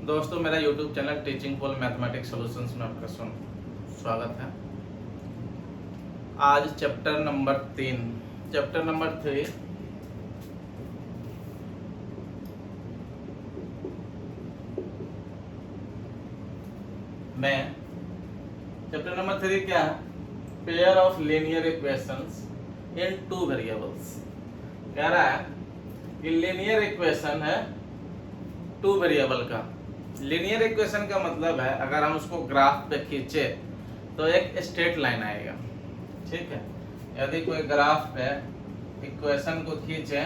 दोस्तों, मेरा YouTube channel teaching for mathematics solutions में आपका स्वागत है। आज चैप्टर नंबर 3 में चैप्टर नंबर 3 क्या है? Pair of linear equations in two variables. कह रहा है कि लीनियर इक्वेशन है टू वेरिएबल का। लीनियर इक्वेशन का मतलब है अगर हम उसको ग्राफ पे खींचे तो एक स्ट्रेट लाइन आएगा। ठीक है, यदि कोई ग्राफ पे इक्वेशन को खींचे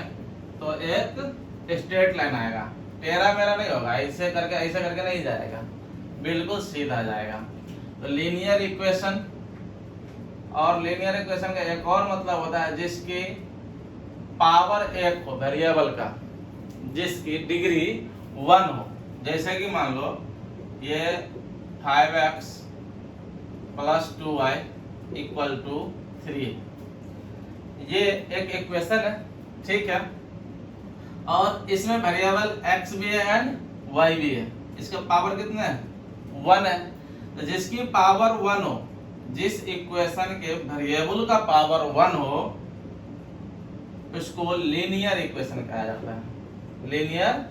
तो एक स्ट्रेट लाइन आएगा, टेढ़ा मेढ़ा नहीं होगा, ऐसे करके नहीं जाएगा, बिल्कुल सीधा जाएगा। तो लीनियर इक्वेशन, और लीनियर इक्वेशन का एक और मतलब होता है जिसकी पावर एक हो वेरिएबल का, जिसकी डिग्री 1 हो। जैसे कि मान लो ये 5x + 2y = 3, ये एक इक्वेशन है। ठीक है, और इसमें वेरिएबल x भी है एंड y भी है। इसका पावर कितना है? 1 है। तो जिसकी पावर 1 हो, जिस इक्वेशन के वेरिएबल का पावर 1 हो, उसको लीनियर इक्वेशन कहा जाता है। लीनियर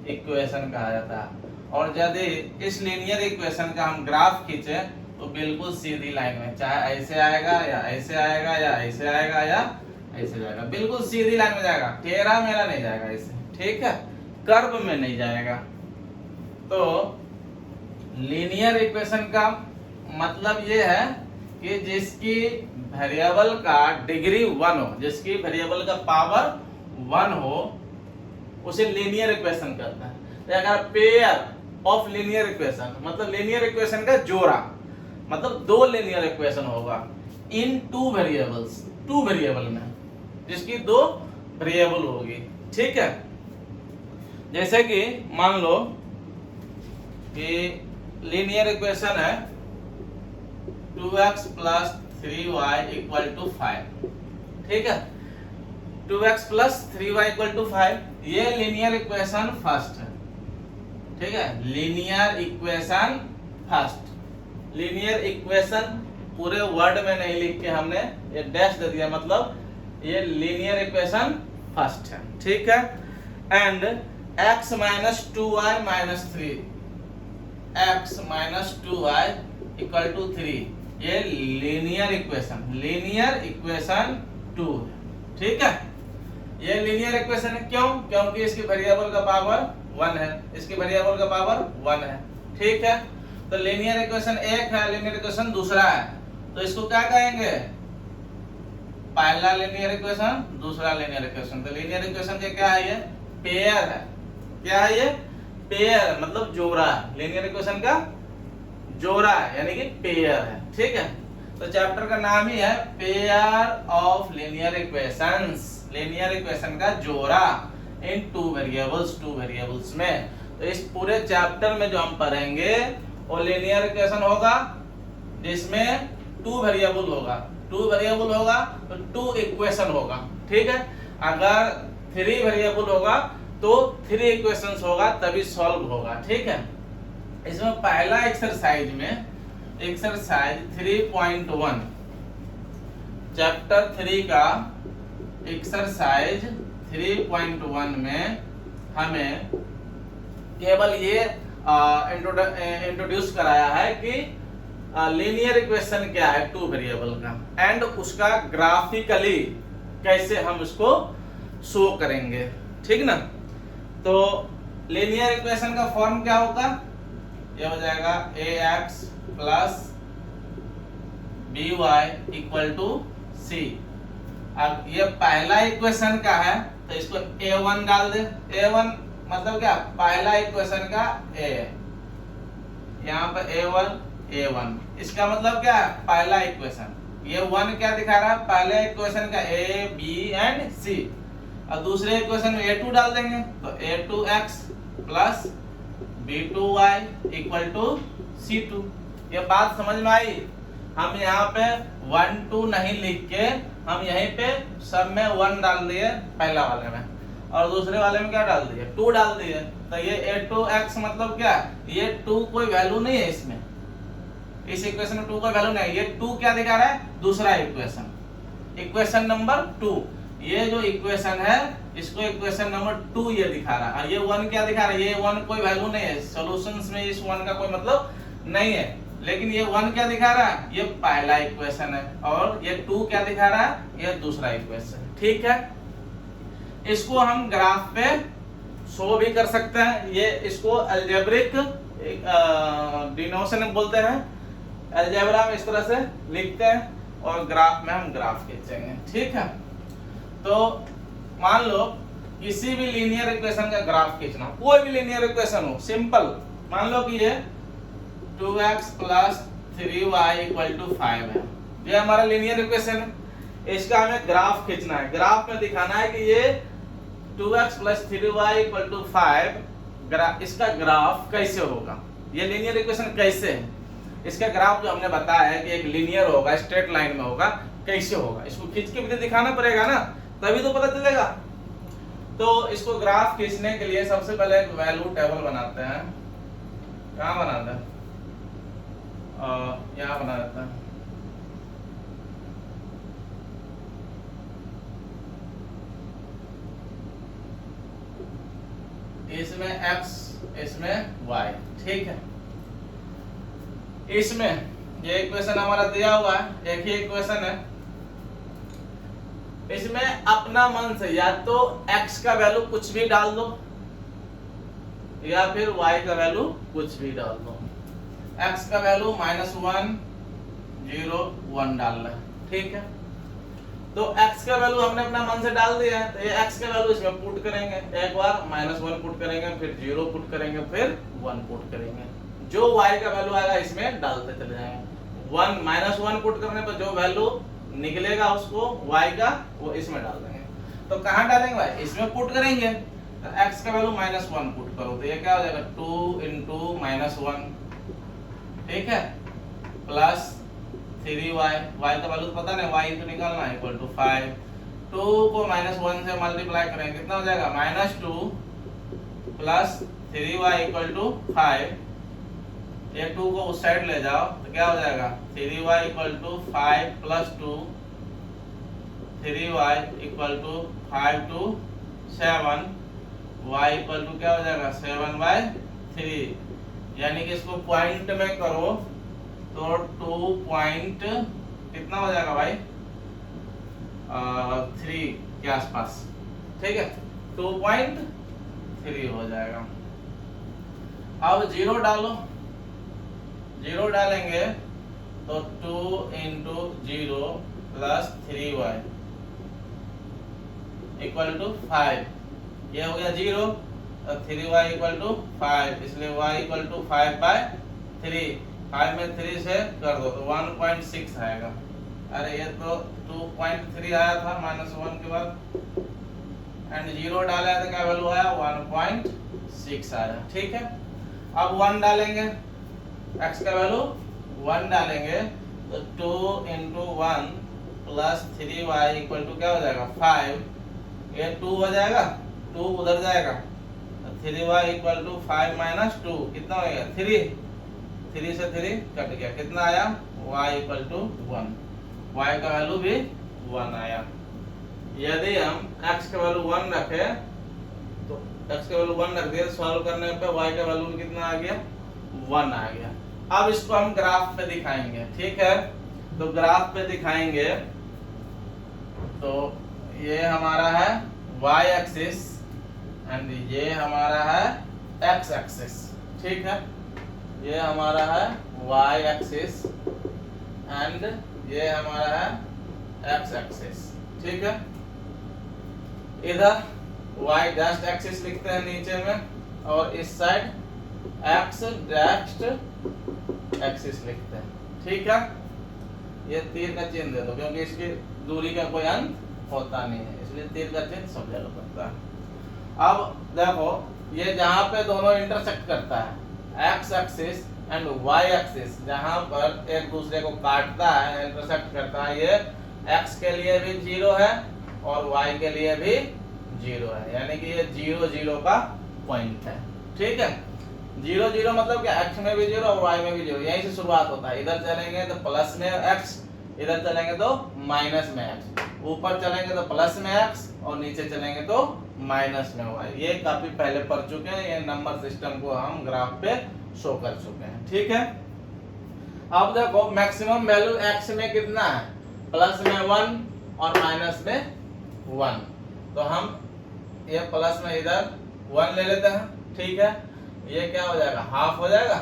इक्वेशन कहा जाता है। और यदि इस लीनियर इक्वेशन का हम ग्राफ खींचे तो बिल्कुल सीधी लाइन में, चाहे ऐसे आएगा या ऐसे आएगा या ऐसे आएगा या ऐसे जाएगा, बिल्कुल सीधी लाइन में जाएगा, टेढ़ा मेढ़ा नहीं जाएगा ऐसे। ठीक है, कर्व में नहीं जाएगा। तो लीनियर इक्वेशन का मतलब ये है कि जिसकी वेरिएबल का डिग्री 1 हो, जिसकी वेरिएबल का पावर 1 हो, उसे लीनियर इक्वेशन कहता है। तो अगर पेयर ऑफ लीनियर इक्वेशन मतलब लीनियर इक्वेशन का जोड़ा, मतलब दो लीनियर इक्वेशन होगा इन टू वेरिएबल्स, टू वेरिएबल में, जिसकी दो वेरिएबल होगी। ठीक है, जैसे कि मान लो कि लीनियर इक्वेशन है 2x + 3y = 5। ठीक है, 2x + 3y = 5, ये लीनियर इक्वेशन फर्स्ट है। ठीक है, linear equation first. Linear equation पूरे वर्ड में नहीं लिख के हमने ये डैश दे दिया, मतलब ये लीनियर इक्वेशन फर्स्ट है। ठीक है, and x - 2y - 3, x - 2y = 3, ये लीनियर इक्वेशन 2 है। ठीक है, ये लीनियर इक्वेशन है। क्यों? क्योंकि इसकी वेरिएबल का पावर 1 है, इसकी वेरिएबल का पावर 1 है। ठीक है, तो लीनियर इक्वेशन एक है, लीनियर इक्वेशन दूसरा है, तो इसको क्या कहेंगे? पहला लीनियर इक्वेशन, दूसरा लीनियर इक्वेशन। तो लीनियर इक्वेशन के क्या है? ये पेयर है। क्या है ये? पेयर, मतलब जोड़ा। लीनियर इक्वेशन का जोड़ा है, यानी कि पेयर है। ठीक है, तो चैप्टर का नाम ही है pair of linear equations, linear equation का जोड़ा इन टू वेरिएबल्स में। तो इस पूरे चैप्टर में जो हम पढ़ेंगे वो लीनियर इक्वेशन होगा जिसमें टू वेरिएबल होगा तो टू इक्वेशन होगा। ठीक है, अगर 3 वेरिएबल होगा तो 3 इक्वेशंस होगा, तभी सॉल्व होगा। ठीक है, इसमें पहला एक्सरसाइज में एक्सरसाइज 3.1 चैप्टर 3 का एक्सरसाइज 3.1 में हमें केवल ये इंट्रोड्यूस कराया है कि लीनियर इक्वेशन क्या है टू वेरिएबल का, एंड उसका ग्राफिकली कैसे हम उसको शो करेंगे। ठीक ना? तो लीनियर इक्वेशन का फॉर्म क्या होगा? ये हो जाएगा ax + by = c। अब ये पहला इक्वेशन का है तो इसको a1 डाल दे। a1 मतलब क्या? पहला इक्वेशन का a, यहाँ पर a1। इसका मतलब क्या है? पहला इक्वेशन। ये 1 क्या दिखा रहा है? पहले इक्वेशन का a, b एंड c। और दूसरे इक्वेशन में a2 डाल देंगे तो a2x + b2y = c2। ये बात समझ में आई? हम यहाँ पे 1 2 नहीं लिख के हम यहीं पे सब में 1 डाल दिए पहला वाले में, और दूसरे वाले में क्या डाल दिए? 2 डाल दिए। तो ये a2x मतलब क्या, ये 2 कोई वैल्यू नहीं है इसमें, इस इक्वेशन में 2 कोई वैल्यू नहीं है। ये 2 क्या दिखा रहा है, दूसरा इक्वेशन, इक्वेशन नंबर 2। ये जो इक्वेशन है इसको इक्वेशन नंबर 2 ये दिखा रहा है। और ये 1 क्या दिखा रहा है, ये 1 कोई वैल्यू नहीं है, सॉल्यूशंस में इस 1 का कोई मतलब नहीं है। लेकिन ये 1 क्या दिखा रहा है, ये पहला इक्वेशन है, और ये 2 क्या दिखा रहा है, ये दूसरा इक्वेशन। ठीक है, इसको हम ग्राफ पे शो भी कर सकते हैं। ये इसको अलजेब्रिक डिनोशन बोलते हैं, अलजेब्रा में इस तरह से लिखते हैं और ग्राफ में हम ग्राफ खींचेंगे। ठीक है, तो मान लो किसी भी लीनियर इक्वेशन का ग्राफ खींचना, कोई भी लीनियर इक्वेशन हो, सिंपल मान लो कि ये 2x + 3y = 5 है, ये हमारा लीनियर इक्वेशन है। इसका हमें ग्राफ खींचना है, ग्राफ में दिखाना है कि ये 2x + 3y = 5, इसका ग्राफ कैसे होगा, ये लीनियर इक्वेशन कैसे है, इसका ग्राफ जो हमने बताया है कि एक लीनियर होगा, स्ट्रेट लाइन में होगा, कैसे होगा, इसको खींच के भी दिखाना पड़ेगा ना, तभी तो पता चलेगा। तो इसको ग्राफ खींचने के लिए सबसे पहले एक वैल्यू टेबल बनाते हैं। कहाँ बनाते हैं, यहाँ बना देते हैं। इसमें x, इसमें y। ठीक है, इसमें ये इक्वेशन हमारा दिया हुआ है, एक ही इक्वेशन है। इसमें अपना मन से या तो x का वैल्यू कुछ भी डाल दो या फिर y का वैल्यू कुछ भी डाल दो। x का वैल्यू -1 0 1 डालना है। ठीक है, तो x का वैल्यू हमने अपना मन से डाल दिया है, तो ये x का वैल्यू इसमें पुट करेंगे, एक बार -1 पुट करेंगे, फिर 0 पुट करेंगे, फिर 1 पुट करेंगे। जो y का वैल्यू आएगा इसमें डालते चले जाएंगे। -1 पुट करने पर जो वैल्यू निकलेगा उसको y का, वो इसमें डाल देंगे। तो कहाँ डालेंगे भाई, इसमें पुट करेंगे। तो x का वैल्यू -1 पुट करो, तो ये क्या हो जाएगा 2 × -1, ठीक है, प्लस 3y, y का वैल्यू तो पता नहीं, y तो निकालना है, = 5। 2 को -1 से मल्टीप्लाई करेंगे, कितना हो जाएगा, -2 प्लस 3y = 5। ये 2 को उस साइड ले जाओ तो क्या हो जाएगा, 3y = 5 + 2, 3y = 5 to 7, y = क्या हो जाएगा 7/3। यानी कि इसको पॉइंट में करो तो 2 पॉइंट कितना हो जाएगा भाई, 3 के आसपास। ठीक है, 2.3 हो जाएगा। अब 0 डालो, 0 डालेंगे तो 2 × 0 + 3y = 5, ये हो गया 0, 3y = 5, इसलिए y = 5/3। 5 में 3 से कर दो तो 1.6 आएगा। अरे ये तो 2.3 आया था -1 के बाद, एंड 0 डाला तो क्या वैल्यू आया, 1.6 आया। ठीक है, अब 1 डालेंगे, x का वैल्यू 1 डालेंगे तो 2 × 1 + 3y = क्या हो जाएगा 5, ये 2 हो जाएगा, 2 उधर जाएगा, 3y = 5 - 2 कितना हो गया 3, 3 से 3 कट गया, कितना आया y = 1, y का वैल्यू भी 1 आया। यदि हम x का वैल्यू 1 रखे तो x का वैल्यू 1 रख दिया, सॉल्व करने पे y का वैल्यू कितना आ गया, 1 आ गया। अब इसको हम ग्राफ पे दिखाएंगे। ठीक है, तो ग्राफ पे दिखाएंगे तो ये हमारा है y एक्सिस एंड ये हमारा है x एक्सिस। ठीक है, ये हमारा है y एक्सिस एंड ये हमारा है x एक्सिस। ठीक है, इधर y डैश एक्सिस लिखते हैं नीचे में, और इस साइड x डैश एक्सिस लिखते हैं। ठीक है, ये तीर का चिन्ह दे दो क्योंकि इसकी दूरी का कोई अंत होता नहीं है, इसलिए तीर का चिन्ह सब जगह पड़ता है। अब देखो ये जहां पे दोनों इंटरसेक्ट करता है x axis and y axis, जहां पर एक दूसरे को काटता है, इंटरसेक्ट करता है, ये x के लिए भी 0 है और y के लिए भी 0 है, यानी कि ये 0 0 का पॉइंट है। ठीक है। 0 0 मतलब क्या, x में भी 0 और y में भी 0, यहीं से शुरुआत होता है। इधर चलेंगे तो प्लस में x, इधर चलेंगे तो माइनस में x, ऊपर चलेंगे तो प्लस में x और नीचे चलेंगे तो माइनस में y। ये काफी पहले पढ़ चुके हैं, ये नंबर सिस्टम को हम ग्राफ पे शो कर चुके हैं, ठीक है। अब देखो मैक्सिमम वैल्यू x में कितना है, प्लस में 1 और माइनस में 1, तो हम ये प्लस में इधर 1 ले लेते हैं, ठीक है। ये क्या हो जाएगा, हाफ हो जाएगा,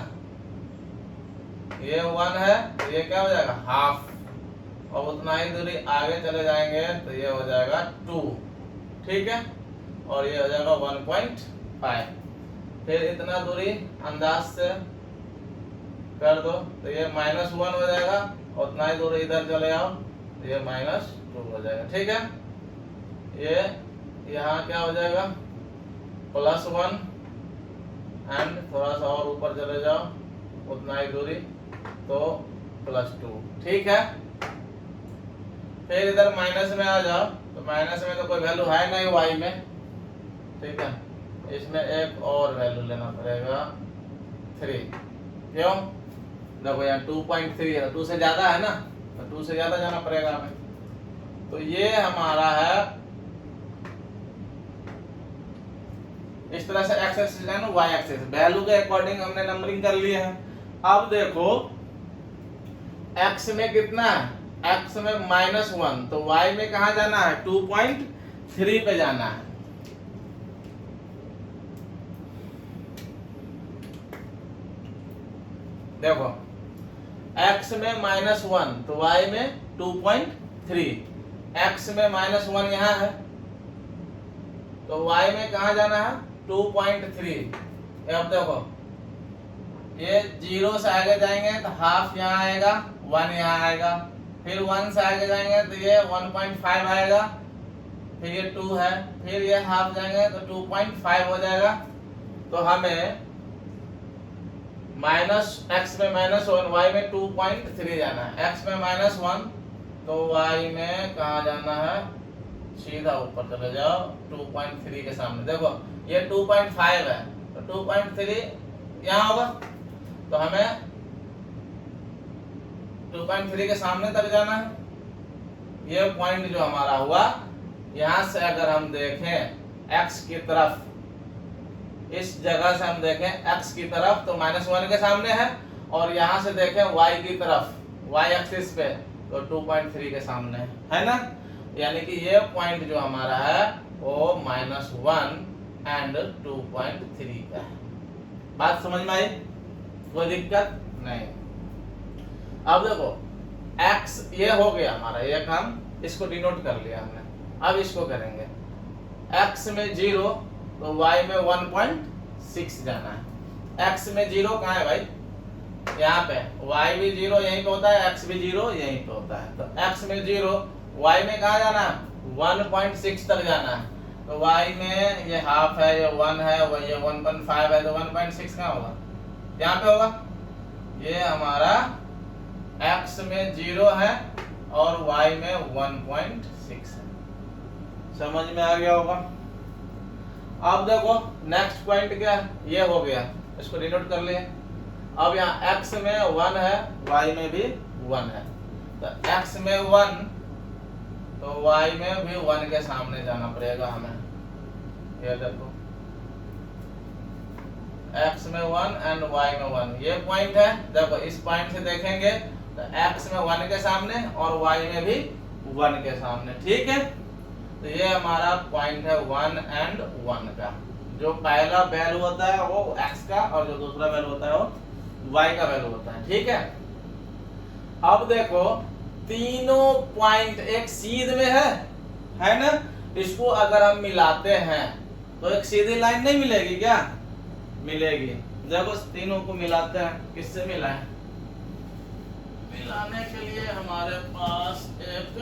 ये 1 है तो ये क्या हो जाएगा, हाफ, और उतना ही दूरी आगे चले जाएंगे तो ये हो जाएगा 2, ठीक है, और ये हो जाएगा 1.5। फिर इतना दूरी अंदाज से कर दो तो ये -1 हो जाएगा, उतना ही दूरी इधर चले आओ तो ये -2 हो जाएगा, ठीक है। ये यहाँ क्या हो जाएगा, +1 एंड थोड़ा सा और ऊपर चले जाओ उतना ही दूरी तो +2, ठीक है। फिर इधर माइनस में आ जाओ तो माइनस में तो कोई वैल्यू है नहीं y में, ठीक है, इसमें एक और वैल्यू लेना पड़ेगा 3, क्यों, देखो यहाँ 2.3 है, 2 से ज्यादा है ना, तो 2 से ज्यादा जाना पड़ेगा हमें। तो ये हमारा है इस तरह से x एक्सिस है ना, y एक्सिस, वैल्यू के अकॉर्डिंग हमने नंबरिंग कर लिए है। अब देखो x में कितना है, x में -1, तो y में कहा जाना है, 2.3 पे जाना है। देखो x में -1 तो y में 2.3, x में -1 यहाँ है तो y में कहा जाना है 2.3। अब देखो ये 0 से आगे जाएंगे तो हाफ यहाँ आएगा, 1 यहाँ आएगा, फिर 1 से आगे जाएंगे तो ये 1.5 आएगा, फिर ये 2 है, फिर ये हाफ जाएंगे तो 2.5 हो जाएगा। तो हमें x में -1, y में 2.3 जाना है। x में -1 तो y में कहा जाना है, सीधा ऊपर चले जाओ 2.3 के सामने, देखो ये 2.5 है तो 2.3 यहाँ होगा, तो हमें 2.3 के सामने तक जाना है। ये पॉइंट जो हमारा हुआ, यहाँ से अगर हम देखें x की तरफ, इस जगह से हम देखें x की तरफ तो -1 के सामने है, और यहाँ से देखें y की तरफ, y एक्सिस पे तो 2.3 के सामने है ना, यानी कि ये पॉइंट जो हमारा है वो -1 एंड 2.3 का है। बात समझ में आई, कोई दिक्कत नहीं। अब देखो x ये हो गया हमारा, ये काम इसको डिनोट कर लिया हमने। अब इसको करेंगे, x में 0 तो y में 1.6 जाना है। x में 0 कहाँ है भाई, यहाँ पे, y भी 0 यहीं पे होता है, x भी 0 यहीं पे होता है, तो x में 0, y में कहाँ जाना है, 1.6 तक जाना है। तो y में ये हाफ है, ये 1 है, वो ये 1.5 है, तो 1.6 कहाँ होगा, यहाँ पे होगा। ये हमारा x में 0 है और y में 1.6 है, समझ में आ गया होगा। अब देखो नेक्स्ट पॉइंट क्या है, ये हो गया, इसको डिनोट कर लिए। अब यहाँ x में 1 है, y में भी 1 है, तो x में 1 तो y में भी 1 के सामने जाना पड़ेगा हमें। ये देखो x में 1 एंड y में 1, ये पॉइंट है। देखो इस पॉइंट से देखेंगे तो x में 1 के सामने और y में भी 1 के सामने, ठीक है। तो ये हमारा पॉइंट है 1 एंड 1 का। जो पहला वैल्यू होता है वो x का, और जो दूसरा वैल्यू होता है वो y का वैल्यू होता है, ठीक है। अब देखो तीनों पॉइंट एक सीध में है ना, इसको अगर हम मिलाते हैं तो एक सीधी लाइन नहीं मिलेगी क्या, मिलेगी। देखो तीनों को मिलाते हैं, किससे मिलाएं, मिलाने के लिए हमारे पास एक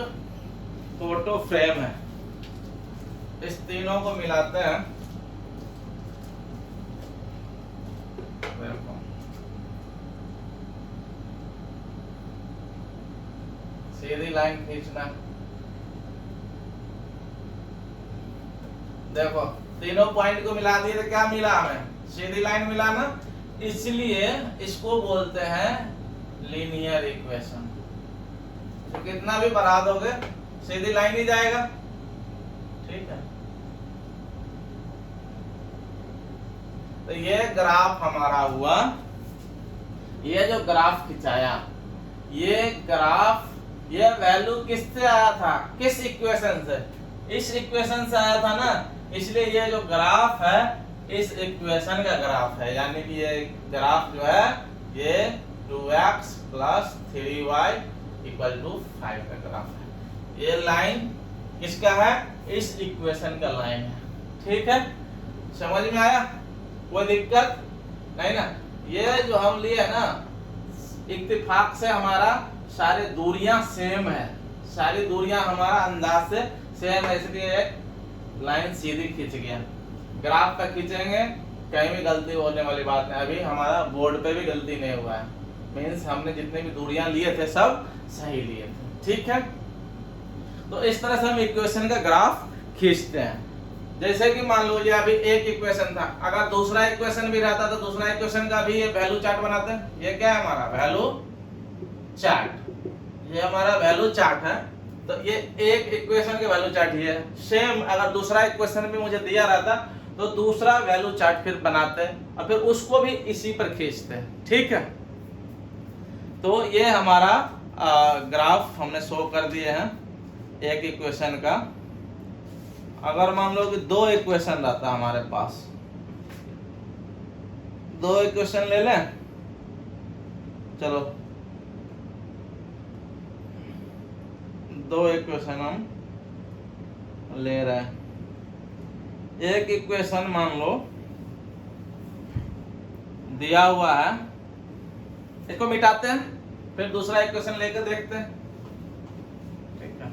फोटो फ्रेम है, इस तीनों को मिलाते हैं। सीधी लाइन खींचना, देखो तीनों पॉइंट को मिला दिए तो क्या मिला हमें, सीधी लाइन मिलाना, इसलिए इसको बोलते हैं लीनियर इक्वेशन। तो कितना भी बढ़ा दोगे सीधी लाइन ही जाएगा, ठीक है। तो ये ग्राफ हमारा हुआ, ये जो ग्राफ खिंचाया, ये ग्राफ, ये वैल्यू किससे आया था, किस इक्वेशन से, इस इक्वेशन से आया था ना, इसलिए ये जो ग्राफ है इस इक्वेशन का ग्राफ है, यानी कि ये ग्राफ जो है ये 2x + 3y = 5 का ग्राफ है। ये लाइन किसका है, इस इक्वेशन का लाइन है, ठीक है। समझ में आया, कोई दिक्कत नहीं ना। ये जो हम लिए ना, इत्तेफाक से हमारा सारी दूरियां सेम है, सारी दूरियां हमारा अंदाज से सेम है, इसलिए एक लाइन सीधी खींच गया। ग्राफ का खींचेंगे कहीं भी गलती होने वाली बात नहीं, अभी हमारा बोर्ड पे भी गलती नहीं हुआ है, मीन्स हमने जितने भी दूरियां लिए थे सब सही लिए थे, ठीक है। तो इस तरह से हम इक्वेशन का ग्राफ खींचते हैं। जैसे कि मान लो ये अभी एक इक्वेशन था, अगर दूसरा इक्वेशन भी रहता तो दूसरा इक्वेशन का भी ये वैल्यू चार्ट बनाते हैं। ये क्या है हमारा वैल्यू चार्ट, ये हमारा वैल्यू चार्ट है। तो ये एक इक्वेशन के वैल्यू चार्ट ही है। सेम अगर दूसरा इक्वेशन भी मुझे दिया रहता तो दूसरा वैल्यू चार्ट फिर बनाते हैं और फिर उसको भी इसी पर खींचते हैं, ठीक है। तो ये हमारा ग्राफ हमने शो कर दिए हैं एक इक्वेशन का। अगर मान लो कि दो इक्वेशन रहता हमारे पास, दो इक्वेशन ले लें, चलो दो इक्वेशन हम ले रहे हैं। एक इक्वेशन मान लो दिया हुआ है, इसको मिटाते हैं, फिर दूसरा इक्वेशन लेकर देखते हैं, ठीक है।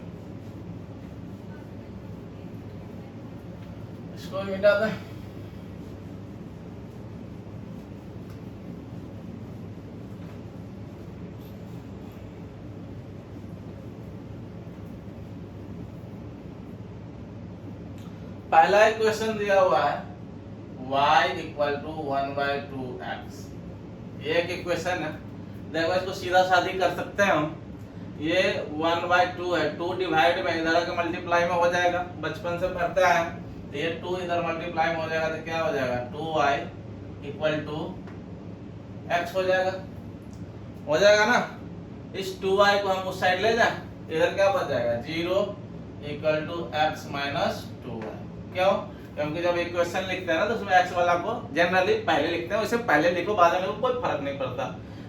इसको भी मिटा दें, पहला इक्वेशन दिया हुआ है y = 1/2x, एक इक्वेशन है। देखो इसको सीधा साधी कर सकते हैं हम, ये 1/2 है, 2 डिवाइड में इधर के मल्टीप्लाई में हो जाएगा, बचपन से पढ़ते आए हैं। तो ये 2 इधर मल्टीप्लाई में हो जाएगा तो क्या हो जाएगा, 2y = x हो जाएगा ना। इस 2y को हम उस साइड ले जाए, इधर क्या बच जाएगा, 0 = x - 2y। क्यों, क्योंकि जब इक्वेशन लिखते हैं ना तो उसमें x वाला को जनरली पहले लिखते हैं, उसे पहले लिखो बाद में लिखो कोई फर्क नहीं पड़ता,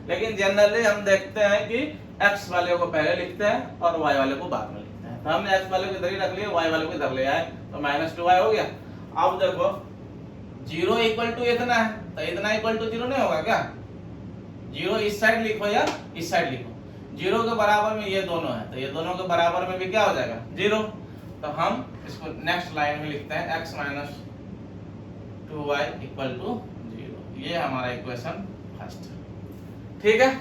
लेकिन जनरली हम देखते हैं कि x वाले को पहले लिखते हैं और y वाले को बाद में लिखते हैं। तो हमने x वाले को इधर ही रख लिया, y वाले को इधर ले आए, तो -2y हो गया। अब देखो 0 = इतना है, तो इतना = 0 नहीं होगा क्या, 0 इस साइड लिखो या इस साइड लिखो, 0 के बराबर में ये दोनों है, तो ये दोनों के बराबर में भी क्या हो जाएगा, 0। तो हम इसको नेक्स्ट लाइन में लिखते हैं x - 2y = 0। ये हमारा इक्वेशन फर्स्ट है, ठीक है।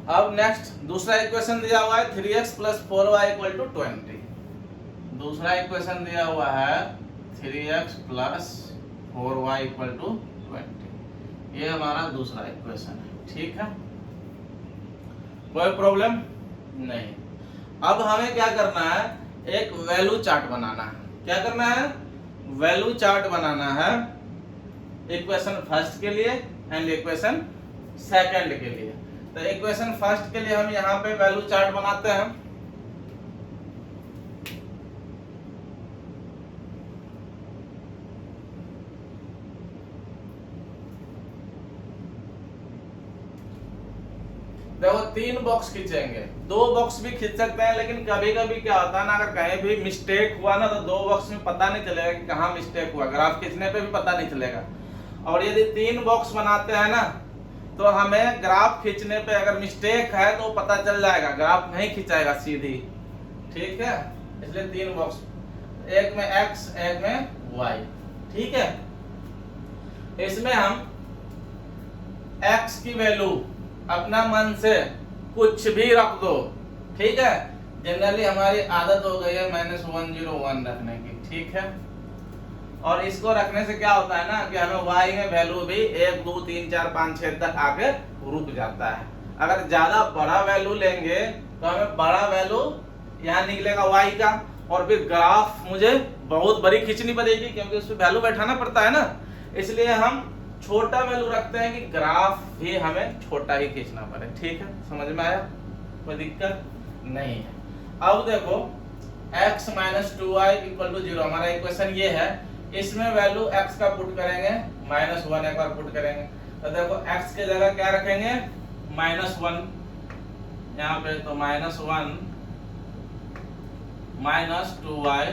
अब नेक्स्ट दूसरा इक्वेशन दिया हुआ है 3x + 4y = 20। दूसरा इक्वेशन दिया हुआ है 3x + 4y = 20। ये हमारा दूसरा इक्वेशन है, ठीक है, कोई प्रॉब्लम नहीं। अब हमें क्या करना है, एक वैल्यू चार्ट बनाना है। क्या करना है, वैल्यू चार्ट बनाना है इक्वेशन फर्स्ट के लिए एंड इक्वेशन सेकंड के लिए। तो इक्वेशन फर्स्ट के लिए हम यहाँ पे वैल्यू चार्ट बनाते हैं। देखो 3 बॉक्स खींचेंगे, 2 बॉक्स भी खींच सकते हैं, लेकिन कभी कभी क्या होता है ना, अगर कहीं भी मिस्टेक हुआ ना तो 2 बॉक्स में पता नहीं चलेगा कि कहाँ मिस्टेक हुआ, ग्राफ खींचने पे भी पता नहीं चलेगा। और यदि 3 बॉक्स बनाते हैं ना तो हमें ग्राफ खींचने पे अगर मिस्टेक है तो पता चल जाएगा, ग्राफ नहीं खिंचाएगा सीधी, ठीक है। इसलिए 3 बॉक्स, एक में x एक में y, ठीक है। इसमें हम x की वैल्यू अपना मन से कुछ भी रख दो, ठीक है। जनरली हमारी आदत हो गई है -101 रखने की, ठीक है। और इसको रखने से क्या होता है ना कि हमें y में वैल्यू भी 1 2 3 4 5 6 तक आके रुक जाता है। अगर ज्यादा बड़ा वैल्यू लेंगे तो हमें बड़ा वैल्यू यहाँ निकलेगा y का, और फिर ग्राफ मुझे बहुत बड़ी खींचनी पड़ेगी क्योंकि उसमें वैल्यू बैठाना पड़ता है ना, इसलिए हम छोटा वैल्यू रखते हैं कि ग्राफ भी हमें छोटा ही खींचना पड़े। ठीक है, समझ में आया, कोई दिक्कत नहीं है। अब देखो x minus 2y equal to 0 हमारा इक्वेशन ये है, इसमें वैल्यू x का पुट करेंगे, -1 एक बार पुट करेंगे, तो देखो x के जगह क्या रखेंगे, -1 यहाँ पे, तो -1 माइनस 2y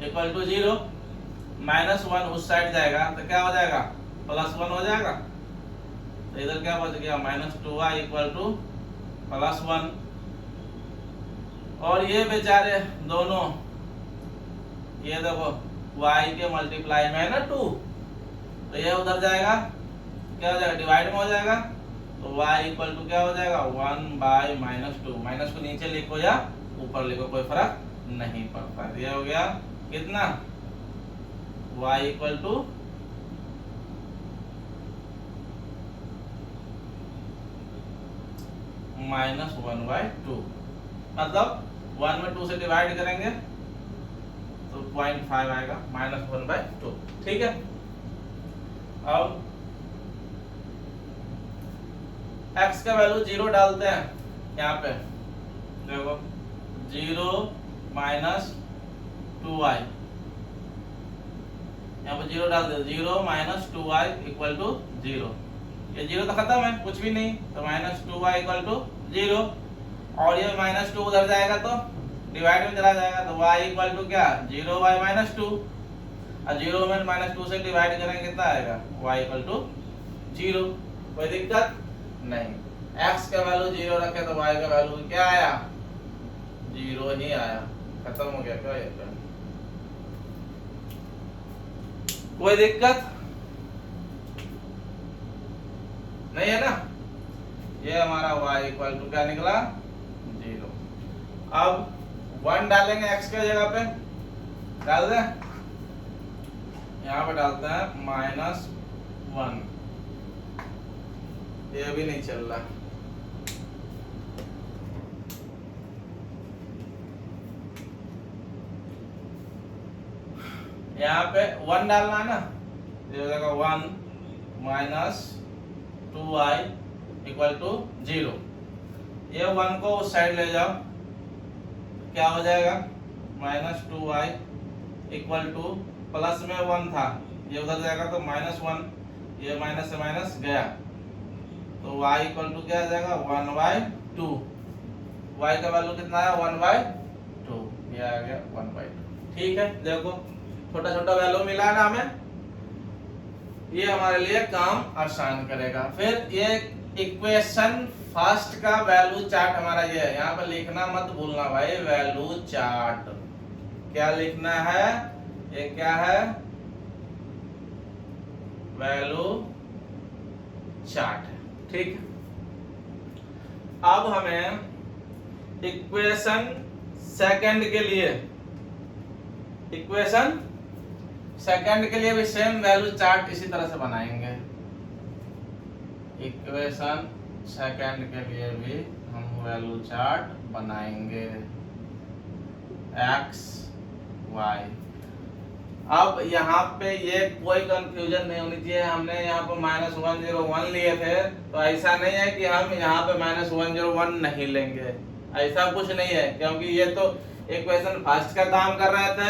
इक्वल टू 0, -1 उस साइड जाएगा तो क्या हो जाएगा, +1 हो जाएगा, तो इधर क्या बच गया, -2y इक्वल टू +1, और ये बेचारे दोनों, ये देखो y के मल्टीप्लाई में है ना 2, तो ये उधर जाएगा, क्या हो जाएगा, डिवाइड में हो जाएगा, तो y इक्वल टू क्या हो जाएगा, 1/-2, माइनस को नीचे लिखो या ऊपर लिखो कोई फर्क नहीं पड़ता। ये हो गया कितना, y इक्वल टू -1/2, मतलब 1 में 2 से डिवाइड करेंगे तो 0.5 आएगा, -1/2। ठीक है, अब x का वैल्यू 0 डालते हैं, यहाँ पे देखो 0 माइनस 2y, यहाँ पे 0 डाल दो, 0 माइनस 2y इक्वल टू 0, ये 0 तो खत्म है, कुछ भी नहीं, तो -2y इक्वल टू 0, और ये -2 उधर जाएगा तो डिवाइड में चला जाएगा, तो y इक्वल टू क्या, 0/-2, और 0 में -2 से डिवाइड करेंगे कितना आएगा, y इक्वल टू 0। कोई दिक्कत नहीं, x का वैल्यू 0 रखे तो y का वैल्यू क्या आया, 0 ही आया, खत्म हो गया। क्या ये, कोई दिक्कत नहीं है ना, ये हमारा y इक्वल टू क्या निकला, 0। अब 1 डालेंगे x के जगह पे, डाल दें, यहाँ पे डालते हैं -1, ये भी नहीं चल रहा, यहाँ पे 1 डालना है ना, ये हो जाएगा 1 माइनस 2y इक्वल टू 0, ये 1 को उस साइड ले जाओ, क्या हो जाएगा, -2y इक्वल टू, प्लस में 1 था, ये उधर जाएगा तो -1, ये माइनस से माइनस गया, तो y इक्वल टू क्या आ जाएगा, 1/2, y का वैल्यू कितना है, 1/2, ये आ गया 1/2। ठीक है, देखो छोटा छोटा वैल्यू मिला ना हमें, ये हमारे लिए काम आसान करेगा। फिर ये इक्वेशन फर्स्ट का वैल्यू चार्ट हमारा ये है, यहाँ पर लिखना मत भूलना भाई, वैल्यू चार्ट क्या लिखना है, ये क्या है, वैल्यू चार्ट है। ठीक, अब हमें इक्वेशन सेकंड के लिए, इक्वेशन सेकंड के लिए भी सेम वैल्यू चार्ट इसी तरह से बनाएंगे, इक्वेशन सेकंड के लिए भी हम वैल्यू चार्ट बनाएंगे, x y। अब यहाँ पे ये कोई कंफ्यूजन नहीं होनी चाहिए, हमने यहाँ पे -101 लिए थे, तो ऐसा नहीं है कि हम यहाँ पे -101 नहीं लेंगे, ऐसा कुछ नहीं है, क्योंकि ये तो इक्वेशन फर्स्ट का काम कर रहे थे,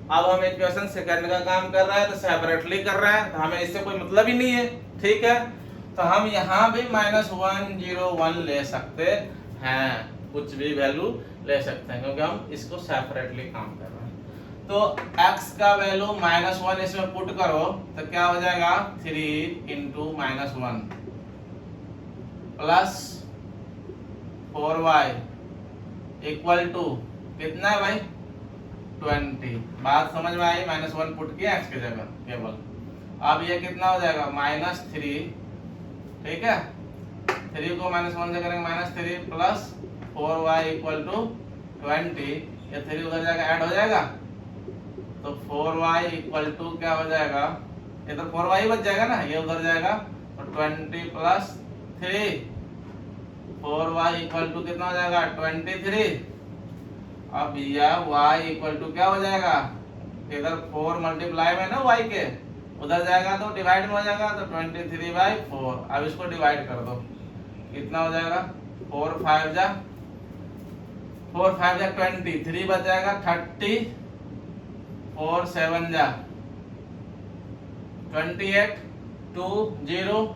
अब हम इक्वेशन सेकंड का काम कर रहे हैं, तो सेपरेटली कर रहे हैं, तो हमें इससे कोई मतलब ही नहीं है। ठीक है, तो हम यहाँ भी -101 ले सकते हैं, कुछ भी वैल्यू ले सकते हैं, क्योंकि हम इसको सेपरेटली काम कर रहे हैं। तो x का वैल्यू -1 इसमें पुट करो तो क्या हो जाएगा, 3 × -1 प्लस 4y इक्वल टू कितना है भाई, 20। बात समझ में आई, -1 पुट किया x की जगह केवल, अब ये कितना हो जाएगा, -3। ठीक है, 3 को -1 से करेंगे -3 प्लस 4y इक्वल टू 20, ये 3 उधर जाएगा ऐड हो जाएगा, तो 4y इक्वल टू क्या हो जाएगा, इधर 4y बच जाएगा ना, ये उधर जाएगा तो 20 प्लस 3, 4y इक्वल टू कितना हो जाएगा 23। अब यह y इक्वल टू क्या हो जाएगा, इधर 4 मल्टीप्लाई में ना y के, उधर जाएगा तो डिवाइड में हो जाएगा तो 23/4। अब इसको डिवाइड कर दो, कितना हो जाएगा 4 5 जा 20, 3 बच जाएगा 30, 4 7 जा 28, 2 0,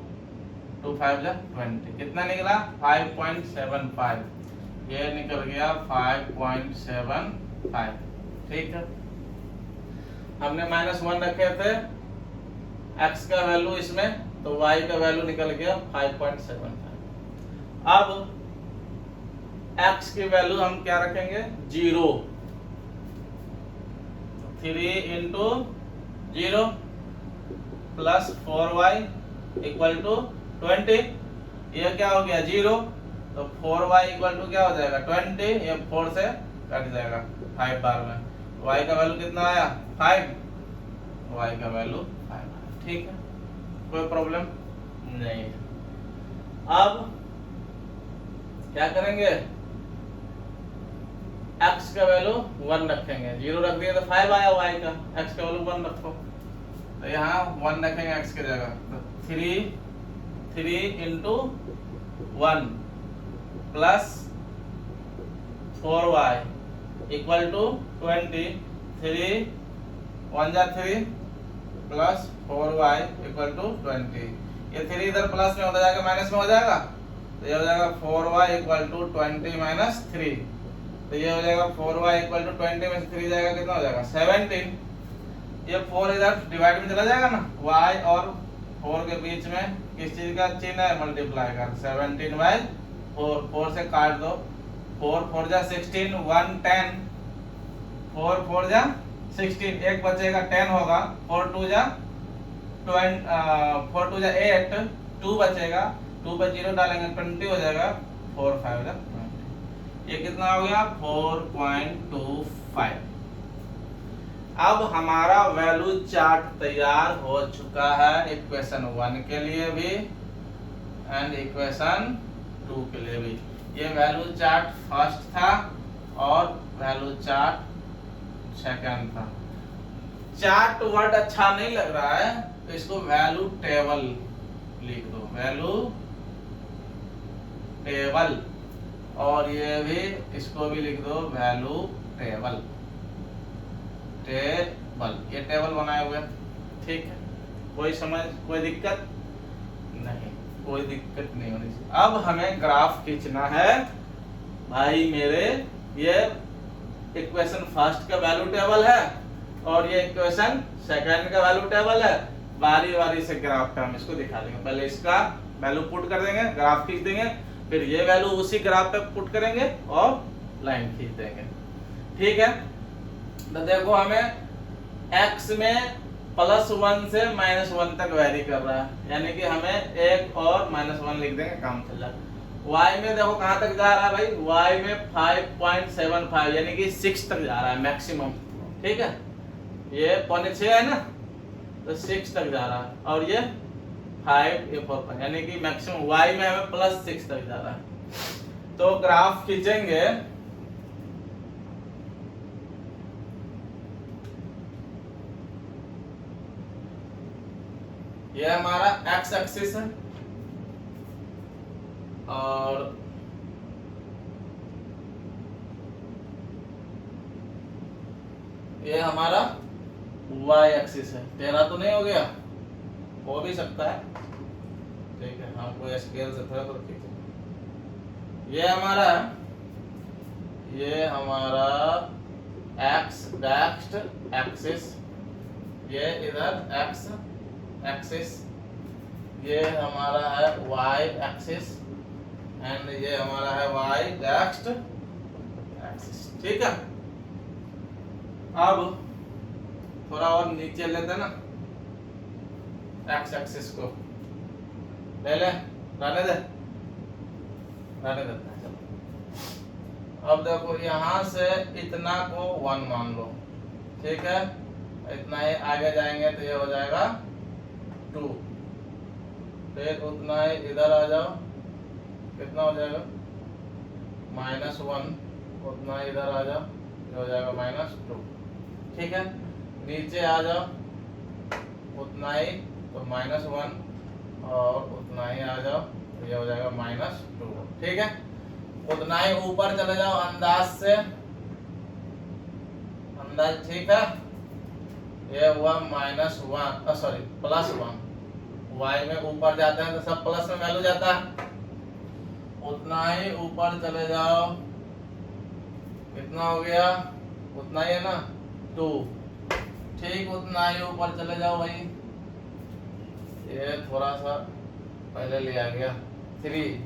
2 5 जा 20, कितना निकला 5.75, ये निकल गया 5.75। ठीक है, हमने -1 रखे थे x का वैल्यू इसमें, तो y का वैल्यू निकल गया 5.75। अब x की वैल्यू हम क्या रखेंगे 0, 3 into 0 plus 4y equal to 20, ये क्या हो गया 0, तो 4y इक्वल टू क्या हो जाएगा 20, ये 4 से कट जाएगा 5 बार में, y का वैल्यू कितना आया 5, y का वैल्यू 5 आया। ठीक है, कोई प्रॉब्लम नहीं है। अब क्या करेंगे, x का वैल्यू 1 रखेंगे, 0 रख दिया तो 5 आया y का, x का वैल्यू 1 रखो, तो यहाँ 1 रखेंगे x की जगह, तो 3 into 1 plus 4y equal to 20, 3 1 जा 3 प्लस 4y इक्वल टू 20, ये 3 इधर प्लस में होता जाएगा माइनस में हो जाएगा, तो ये हो जाएगा 4y इक्वल टू 20 माइनस 3, तो ये हो जाएगा 4y इक्वल टू 20 में 3 जाएगा कितना हो जाएगा 17, ये 4 इधर डिवाइड में चला जाएगा ना, y और 4 के बीच में किस चीज का चिन्ह है मल्टीप्लाई का, 17/4, 4 से काट दो, 4 4 जा 16, 1 10, 4 4 जा 16, एक बचेगा 10 होगा, 4 2 जा 8, 2 बचेगा, 2 पर 0 डालेंगे 20 हो जाएगा, 4 5 जा 20, ये कितना हो गया 4.25। अब हमारा वैल्यू चार्ट तैयार हो चुका है इक्वेशन 1 के लिए भी एंड इक्वेशन 2 के लिए भी। ये वैल्यू चार्ट फर्स्ट था और वैल्यू चार्ट सेकंड था। चार्ट वर्ड अच्छा नहीं लग रहा है तो इसको वैल्यू टेबल लिख दो, वैल्यू टेबल, और ये भी इसको भी लिख दो वैल्यू टेबल, टेबल, ये टेबल बनाए हुए। ठीक है, कोई दिक्कत नहीं, कोई दिक्कत नहीं होनी चाहिए। अब हमें ग्राफ खींचना है भाई मेरे, ये इक्वेशन फर्स्ट का वैल्यू टेबल है और ये इक्वेशन सेकंड का वैल्यू टेबल है। बारी बारी से ग्राफ पे हम इसको दिखा देंगे, पहले इसका वैल्यू पुट कर देंगे, ग्राफ खींच देंगे, फिर ये वैल्यू उसी ग्राफ पे पुट करेंगे और लाइन खींच देंगे। ठीक है, तो देखो हमें x में +1 से -1 तक वेरी कर रहा है, यानी कि हमें 1 और -1 लिख देंगे, काम चल जाएगा। y में देखो कहां तक जा रहा है भाई, y में 5.75 यानी कि 6 तक जा रहा है मैक्सिमम। ठीक है, ये 5.6 है ना, तो 6 तक जा रहा है, और ये 5 ये 4 यानी कि मैक्सिमम y में हमें +6 तक जा रहा है। तो ग्राफ खींचेंगे, ये हमारा x एक्सिस है और ये हमारा y एक्सिस है। तेरा तो नहीं हो गया, हो भी सकता है। ठीक है, हम कोई स्केल से थोड़ा थोड़ा खींचे। ये हमारा x डायरेक्ट एक्सिस, ये इधर x एक्सिस, ये हमारा है y एक्सिस एंड ये हमारा है y डायरेक्ट एक्सिस। ठीक है, अब थोड़ा और नीचे लेते ना x एक्सिस को, ले ले, रहने देते हैं। चलो अब देखो यहाँ से इतना को 1 मान लो। ठीक है, इतना ही आगे जाएंगे तो ये हो जाएगा 2, फिर उतना ही इधर आ जाओ, कितना हो जाएगा -1, उतना ही इधर आ जाओ, ये हो जाएगा -2। ठीक है, नीचे आ जाओ उतना ही, तो -1 और उतना ही आ जाओ, तो ये हो जाएगा -2। ठीक है, उतना ही ऊपर चले जाओ अंदाज से, अंदाज ठीक है, ये हुआ -1 सॉरी +1। y में ऊपर जाते हैं तो सब प्लस में वैल्यू जाता है, उतना ही ऊपर चले जाओ, कितना हो गया, उतना ही है ना 2। ठीक, उतना ही ऊपर चले जाओ भाई, ये थोड़ा सा पहले लिया गया 3,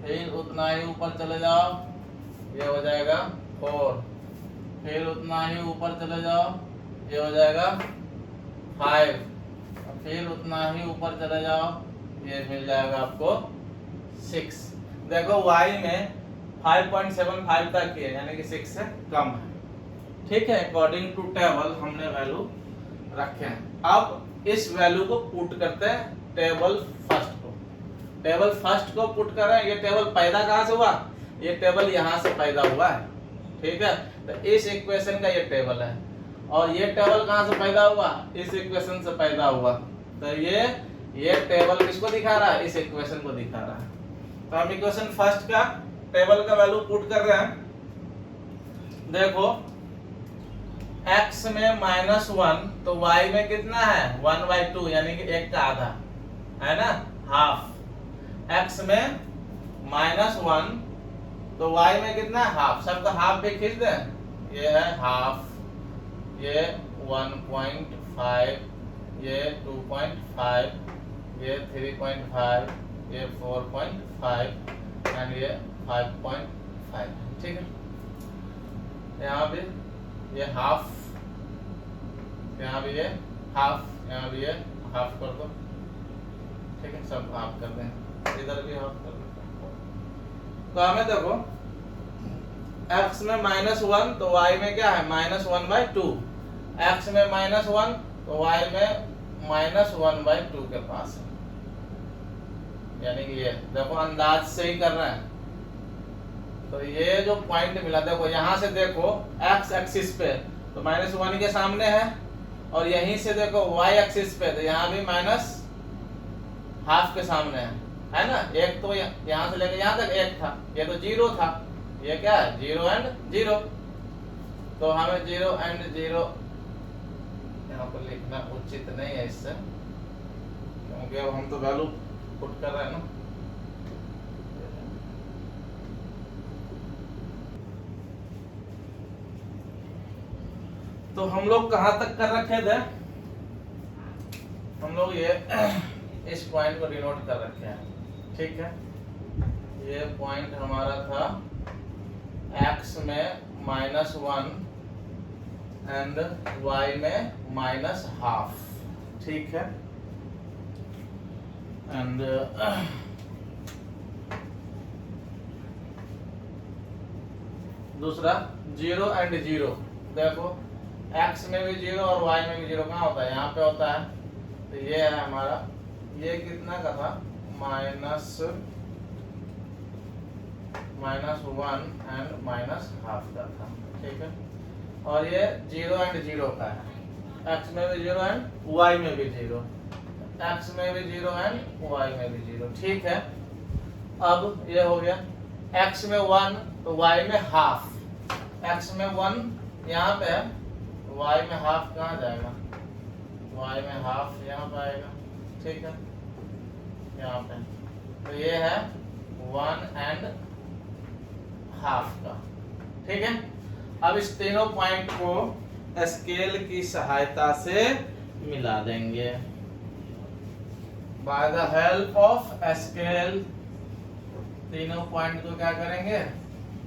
फिर उतना ही ऊपर चले जाओ, ये हो जाएगा 4, फिर उतना ही ऊपर चले जाओ, ये हो जाएगा 5, फिर उतना ही ऊपर चले जाओ, ये मिल जाएगा आपको 6। देखो y में 5.75 तक है, यानी कि 6 से कम है। ठीक है, अकॉर्डिंग टू टेबल हमने वैल्यू रखे हैं। अब इस वैल्यू को पुट करते हैं टेबल फर्स्ट को, टेबल फर्स्ट को पुट कर रहे हैं। ये टेबल पैदा कहाँ से हुआ, ये टेबल यहाँ से पैदा हुआ है। ठीक है, तो इस इक्वेशन का ये टेबल है, और ये टेबल कहाँ से पैदा हुआ, इस इक्वेशन से पैदा हुआ। तो ये टेबल किसको दिखा रहा है, इस इक्वेशन को दिखा रहा है। तो हम इक्वेशन फर्स्ट का टेबल का वैल्यू पुट कर रहे हैं। देखो x में -1, तो y में कितना है 1/2, यानी कि 1 का आधा है ना, हाफ। x में -1, तो y में कितना है हाफ, सबका हाफ भी खींच दें, ये है हाफ, ये 1.5, ये 2.5, ये 3.5, ये 4.5 एंड ये 5.5। ठीक है, यहाँ भी ये हाफ, यहाँ भी ये हाफ, यहाँ भी ये हाफ कर दो। ठीक है, सब हाफ कर दें, इधर भी हाफ कर दो। तो हमें देखो x में -1, तो y में क्या है -1/2, x में -1, तो y में -1/2 के पास है, यानी कि ये देखो अंदाज से ही कर रहे हैं। तो ये जो पॉइंट मिला, देखो यहाँ से देखो x एक्सिस पे तो -1 के सामने है, और यहीं से देखो y एक्सिस पे तो यहाँ भी -1/2 के सामने है ना। एक तो यहाँ से लेकर यहाँ तक 1 था, ये तो 0 था, ये क्या है 0 एंड 0। तो हमें 0 एंड 0 यहाँ पर लिखना उचित नहीं है इससे, क्योंकि अब हम तो वैल्यू पुट कर रहे हैं ना। तो हम लोग कहाँ तक कर रखे थे, हम लोग ये इस पॉइंट को डिनोट कर रखे हैं। ठीक है, ये पॉइंट हमारा था x में -1 एंड y में -1/2। ठीक है, एंड दूसरा 0 एंड 0। देखो x में भी 0 और y में भी 0 कहाँ होता है, यहाँ पे होता है। तो ये है हमारा, ये कितना का था -1 एंड -1/2 का था। ठीक है, और ये 0 एंड 0 का है, x में भी 0 एंड y में भी 0, x में भी 0 एंड y में भी 0। ठीक है, अब ये हो गया x में 1 तो y में हाफ, x में 1 यहाँ पे है, y में हाफ कहाँ जाएगा, y में हाफ यहाँ पे आएगा। ठीक है, यहाँ पे तो ये है 1 एंड हाफ का। ठीक है, अब इस तीनों पॉइंट को स्केल की सहायता से मिला देंगे, by the help of scale. तीनों पॉइंट को क्या करेंगे,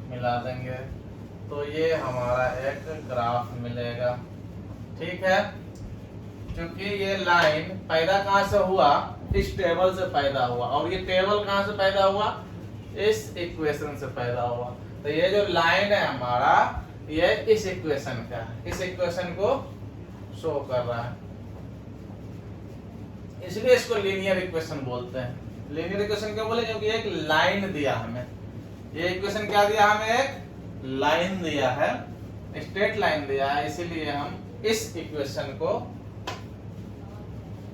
मिला देंगे, तो ये हमारा एक ग्राफ मिलेगा। ठीक है, क्योंकि ये लाइन पैदा कहाँ से हुआ, इस टेबल से पैदा हुआ, और ये टेबल कहाँ से पैदा हुआ, इस इक्वेशन से पैदा हुआ। तो ये जो लाइन है हमारा, ये इस इक्वेशन का है, इस इक्वेशन को शो कर रहा है, इसलिए इसको लीनियर इक्वेशन बोलते हैं। लीनियर इक्वेशन क्यों बोले? क्योंकि एक लाइन दिया हमें, ये इक्वेशन क्या दिया हमें? एक लाइन दिया है, स्ट्रेट लाइन दिया है, इसीलिए हम इस इक्वेशन को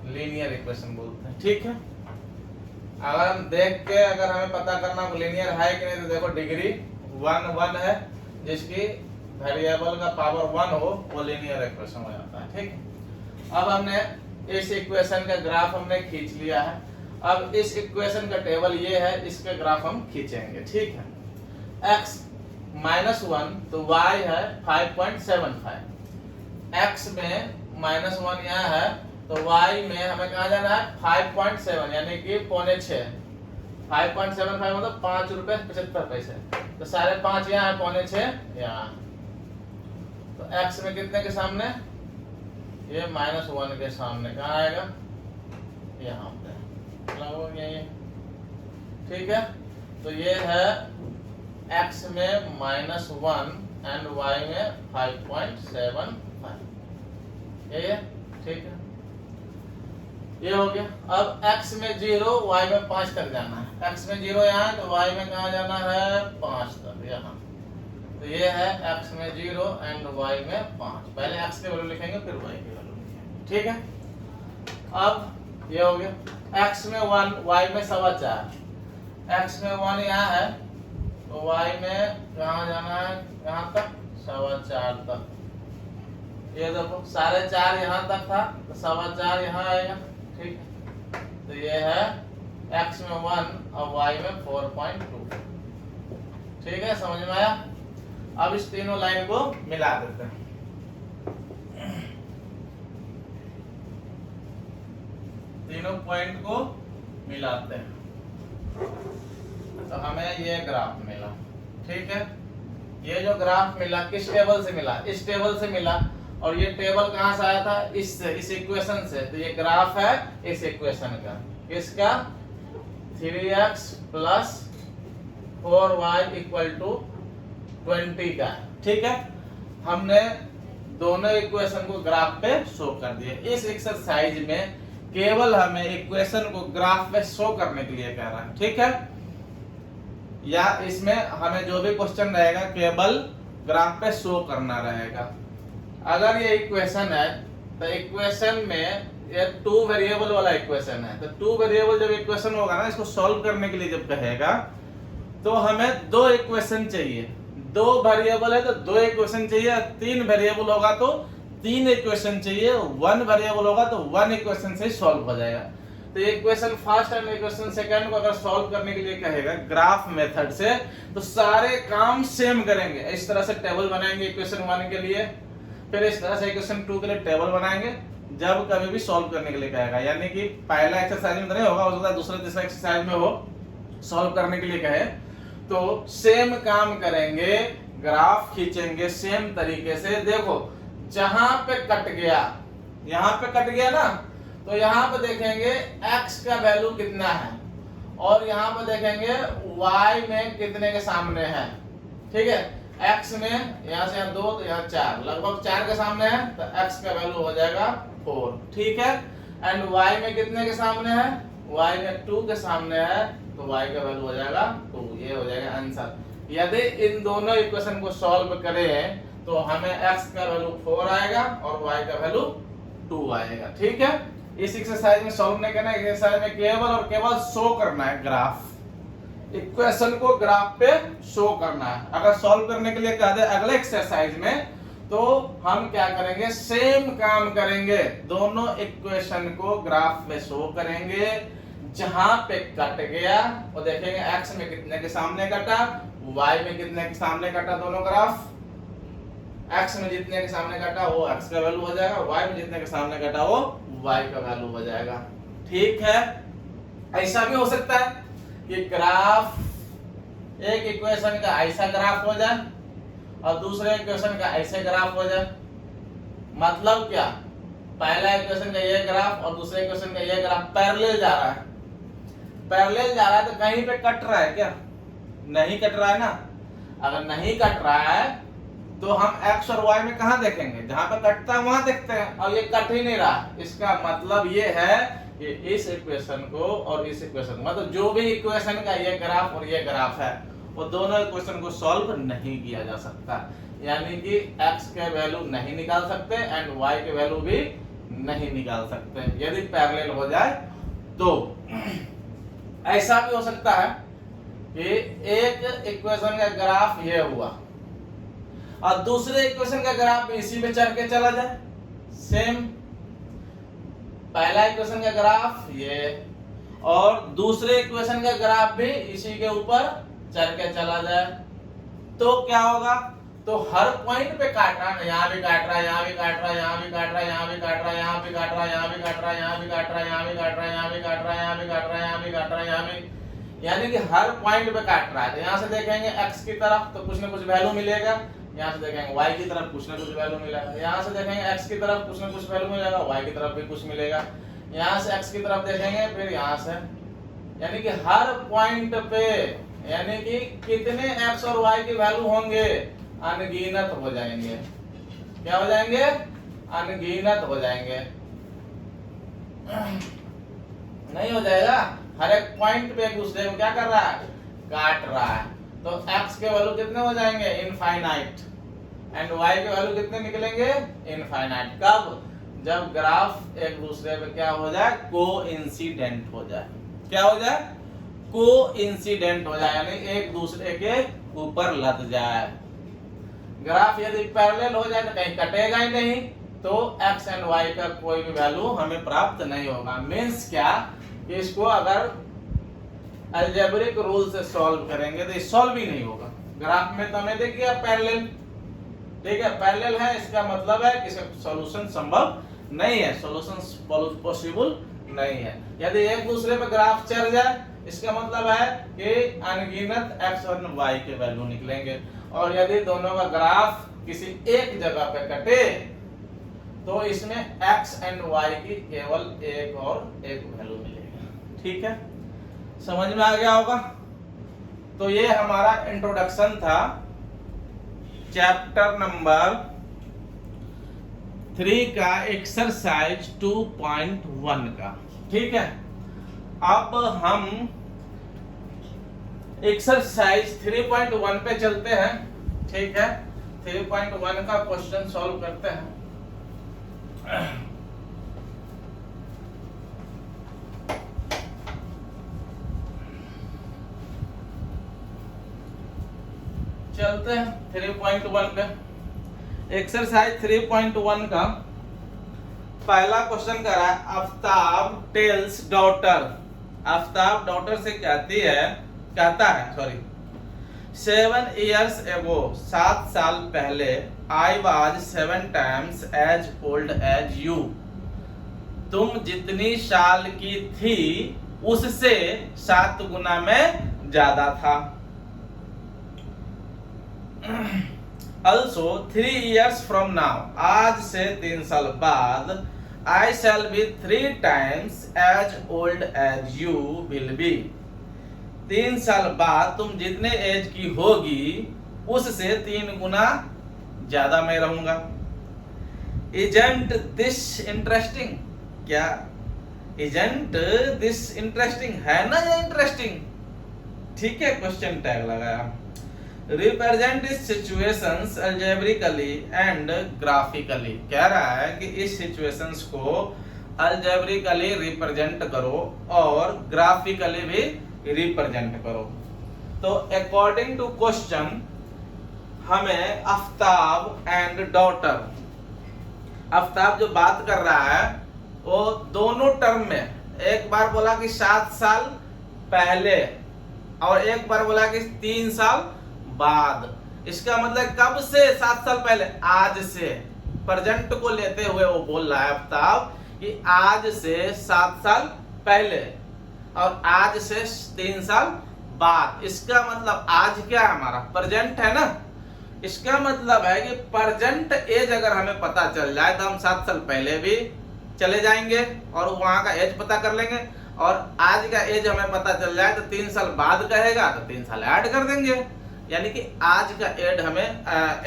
लीनियर इक्वेशन बोलते हैं। ठीक है, अगर हम देख के अगर हमें पता करना लीनियर है कि नहीं, तो देखो डिग्री 1 है, जिसकी वेरिएबल का पावर 1 हो वो लीनियर इक्वेशन हो जाता है। ठीक है, अब हमने इस इक्वेशन का ग्राफ हमने खींच लिया है। अब इस इक्वेशन का टेबल ये है, इसके ग्राफ हम खींचेंगे। ठीक है, x -1 तो y है 5.75, x में -1 यहाँ है तो y में हमें कहाँ जाना है? 5.7 यानी कि 5.6। 5.75 मतलब 5 रुपए 75 पैसे, तो 5.5 यहाँ है, 5.6 यहाँ। तो x में कितने के सामने? ये -1 के सामने कहाँ आएगा? यहाँ पे लगभग यही। ठीक है, तो ये है x में -1 एंड y में 5.75, यही है। ठीक है, ये हो गया। अब x में 0 y में 5 तक जाना है। x में 0 यहाँ है तो y में कहाँ जाना है? 5 तक यहाँ। तो ये है x में 0 एंड y में 5। पहले x के वैल्यू लिखेंगे फिर y के वैल्यू लिखेंगे। ठीक है, अब ये हो गया। x में 1 y में 4.25, x में 1 यहाँ है तो y में कहाँ जाना है? यहाँ तक 4.25 तक। ये देखो 4.5 यहाँ तक था तो 4.25 यहाँ आएगा। ठीक है, तो ये है x में 1 और y में 4.2। ठीक है, समझ में आया? अब इस तीनों लाइन को मिला देते हैं। तीनों पॉइंट को मिलाते हैं तो हमें ये ग्राफ मिला। ठीक है, ये जो ग्राफ मिला किस टेबल से मिला? इस टेबल से मिला। और ये टेबल कहाँ से आया था? इस इक्वेशन से। तो ये ग्राफ है इस इक्वेशन का, किसका? 3x + 4y = 20 का। ठीक है, हमने दोनों इक्वेशन को ग्राफ पे शो कर दिए। इस एक्सरसाइज में केवल हमें इक्वेशन को ग्राफ पे शो करने के लिए कह रहा है। ठीक है, या इसमें हमें जो भी क्वेश्चन रहेगा केवल ग्राफ पे शो करना रहेगा। अगर ये इक्वेशन है तो इक्वेशन में ये 2 वेरिएबल वाला इक्वेशन है, तो 2 वेरिएबल जब इक्वेशन होगा ना, इसको सॉल्व करने के लिए जब कहेगा तो हमें 2 इक्वेशन चाहिए। 2 वेरिएबल है तो 2 इक्वेशन चाहिए, 3 वेरिएबल होगा तो 3 इक्वेशन चाहिए, 1 वेरिएबल होगा तो 1 इक्वेशन से सॉल्व हो जाएगा। तो equation first and equation second को अगर सॉल्व करने के लिए कहेगा ग्राफ मेथड से, तो सारे काम सेम करेंगे। इस तरह से टेबल बनाएंगे इक्वेशन 1 के लिए, फिर इस तरह से इक्वेशन 2 के लिए टेबल बनाएंगे जब कभी भी सॉल्व करने के लिए कहेगा। यानी कि पहला एक्सरसाइज में तो नहीं होगा, हो सकता है दूसरा तीसरा एक्सरसाइज में हो, सॉल्व करने के लिए कहे तो सेम काम करेंगे, ग्राफ खींचेंगे सेम तरीके से। देखो जहां पे कट गया, यहां पे कट गया ना, तो यहां पे देखेंगे x का वैल्यू कितना है और यहां पे देखेंगे y में कितने के सामने है। ठीक है, x में यहां से यहाँ 2 तो यहाँ 4, लगभग 4 के सामने है तो x का वैल्यू हो जाएगा 4। ठीक है, एंड y में कितने के सामने है? y में 2 के सामने है तो y का वैल्यू हो जाएगा 2। ये हो जाएगा आंसर। यदि इन दोनों इक्वेशन को सॉल्व करें तो हमें x का वैल्यू 4 आएगा और y का वैल्यू 2 आएगा। ठीक है, इस एक्सरसाइज में सॉल्व नहीं करना है, एक्सरसाइज में केवल और केवल शो करना है ग्राफ, इक्वेशन को ग्राफ पे शो करना है। अगर सॉल्व करने के लिए कह दे अगले एक्सरसाइज में तो हम क्या करेंगे? सेम काम करेंगे, दोनों इक्वेशन को ग्राफ पे शो करेंगे। जहां पे कट गया वो देखेंगे x में कितने के सामने कटा, y में कितने के सामने कटा, दोनों ग्राफ x में जितने के सामने कटा वो x का वैल्यू हो जाएगा, y में जितने के सामने कटा वो y का वैल्यू हो जाएगा। ठीक है, ऐसा भी हो सकता है कि ग्राफ एक इक्वेशन का ऐसा ग्राफ हो जाए और दूसरे इक्वेशन का ऐसे ग्राफ हो जाए। मतलब क्या? पहला इक्वेशन का ये ग्राफ और दूसरे इक्वेशन का ये ग्राफ पैरेलल जा रहा है। पैरेलल जा रहा है तो कहीं पे कट रहा है क्या? नहीं कट रहा है ना। अगर नहीं कट रहा है तो हम x और y में कहाँ देखेंगे, जहां पे कटता है वहां देखते हैं, और ये कट ही नहीं रहा। इसका मतलब ये है कि इस इक्वेशन को और इस इक्वेशन, मतलब जो भी इक्वेशन का ये ग्राफ और ये ग्राफ है, वो दोनों इक्वेशन को सॉल्व नहीं किया जा सकता। यानी कि x के वैल्यू नहीं निकाल सकते एंड y के वैल्यू भी नहीं निकाल सकते यदि पैरेलल हो जाए तो। ऐसा भी हो सकता है कि एक इक्वेशन का ग्राफ ये हुआ और दूसरे इक्वेशन का ग्राफ इसी में चढ़ के चला जाए, सेम पहला इक्वेशन का ग्राफ ये और दूसरे इक्वेशन का ग्राफ भी इसी के ऊपर चढ़ के चला जाए, तो क्या होगा, तो हर पॉइंट पे काट रहा है, यहाँ भी काट रहा है, यहाँ भी काट रहा है, यहाँ भी काट रहा है, यहाँ भी काट रहा है, यहाँ भी काट रहा है, यहाँ भी काट रहा है, यहाँ भी काट रहा है, यहाँ भी काट रहा है, यहाँ भी काट रहा है, यहाँ भी काट रहा है, यहाँ भी काट रहा है, यहाँ भी, यानी कि हर पॉइंट पे काट रहा है। यहाँ से देखेंगे x की तरफ तो कुछ ना कुछ वैल्यू मिलेगा, यहाँ से देखेंगे y की तरफ कुछ ना कुछ वैल्यू मिलेगा, यहाँ से देखेंगे x की तरफ कुछ ना कुछ वैल्यू मिलेगा, y की तरफ भी कुछ मिलेगा, यहाँ से x की तरफ देखेंगे फिर यहाँ से, यानी कि हर पॉइंट पे यानी कि कितने x और y की वैल्यू होंगे, अनगिनत हो जाएंगे। क्या हो जाएंगे, अनगिनत हो जाएंगे। नहीं हो जाएगा, हर एक पॉइंट पे एक दूसरे को क्या कर रहा है, काट रहा है, तो x के वैल्यू कितने हो जाएंगे, इनफाइनाइट, एंड y के वैल्यू कितने निकलेंगे, इनफाइनाइट। कब, जब ग्राफ एक दूसरे पे क्या हो जाए, कोइंसिडेंट हो जाए। क्या हो जाए, कोइंसिडेंट हो जाए, यानी एक दूसरे के ऊपर लद जाए। ग्राफ यदि पैरेलल हो जाए तो कहीं कटेगा ही नहीं, तो x एंड y का कोई भी वैल्यू हमें प्राप्त नहीं होगा। मींस क्या कि इसको अगर अलजेब्रिक रूल से सॉल्व करेंगे तो ये सॉल्व ही नहीं होगा। ग्राफ में तो हमें देखिए पैरेलल, ठीक है, पैरेलल है, इसका मतलब है कि सॉल्यूशन संभव नहीं है, सॉल्यूशन पॉसिबल नहीं है। यदि एक दूसरे पे ग्राफ चढ़ जाए, इसका मतलब है कि अनगिनत x और y के वैल्यू निकलेंगे, और यदि दोनों का ग्राफ किसी एक जगह पे कटे तो इसमें x एंड y की केवल एक और एक वैल्यू मिलेगा। ठीक है, समझ में आ गया होगा। तो ये हमारा इंट्रोडक्शन था चैप्टर नंबर 3 का एक्सरसाइज 2.1 का। ठीक है, अब हम एक्सरसाइज 3.1 पे चलते हैं। ठीक है, 3.1 का क्वेश्चन सॉल्व करते हैं। चलते हैं 3.1 पे। एक्सरसाइज 3.1 का पहला क्वेश्चन कर रहा है, Aftab tells daughter, Aftab daughter से कहता है 7 years ago, 7 साल पहले, I was 7 times as old as you, तुम जितनी साल की थी उससे 7 गुना में ज्यादा था। Also 3 years from now, आज से 3 साल बाद, I shall be 3 times as old as you will be, 3 साल बाद तुम जितने एज की होगी उससे 3 गुना ज्यादा मैं रहूंगा। Isn't this interesting? क्या isn't this interesting, है ना ये इंटरेस्टिंग। ठीक है, क्वेश्चन टैग लगाया। Represent these situations algebraically and graphically, कह रहा है कि इस सिचुएशंस को algebraically रिप्रेजेंट करो और ग्राफिकली भी रिप्रेजेंट करो। तो अकॉर्डिंग टू क्वेश्चन हमें आफ्ताब एंड डॉटर, आफ्ताब जो बात कर रहा है वो दोनों टर्म में, एक बार बोला कि 7 साल पहले और एक बार बोला कि 3 साल बाद। इसका मतलब कब से 7 साल पहले, आज से, प्रेजेंट को लेते हुए वो बोल रहा है आफ्ताब कि आज से 7 साल पहले और आज से 3 साल बाद। इसका मतलब आज क्या है, हमारा प्रेजेंट है ना। इसका मतलब है कि प्रेजेंट एज अगर हमें पता चल जाए तो हम 7 साल पहले भी चले जाएंगे और वहां का एज पता कर लेंगे, और आज का एज हमें पता चल जाए तो 3 साल बाद कहेगा तो 3 साल ऐड कर देंगे, यानी कि आज का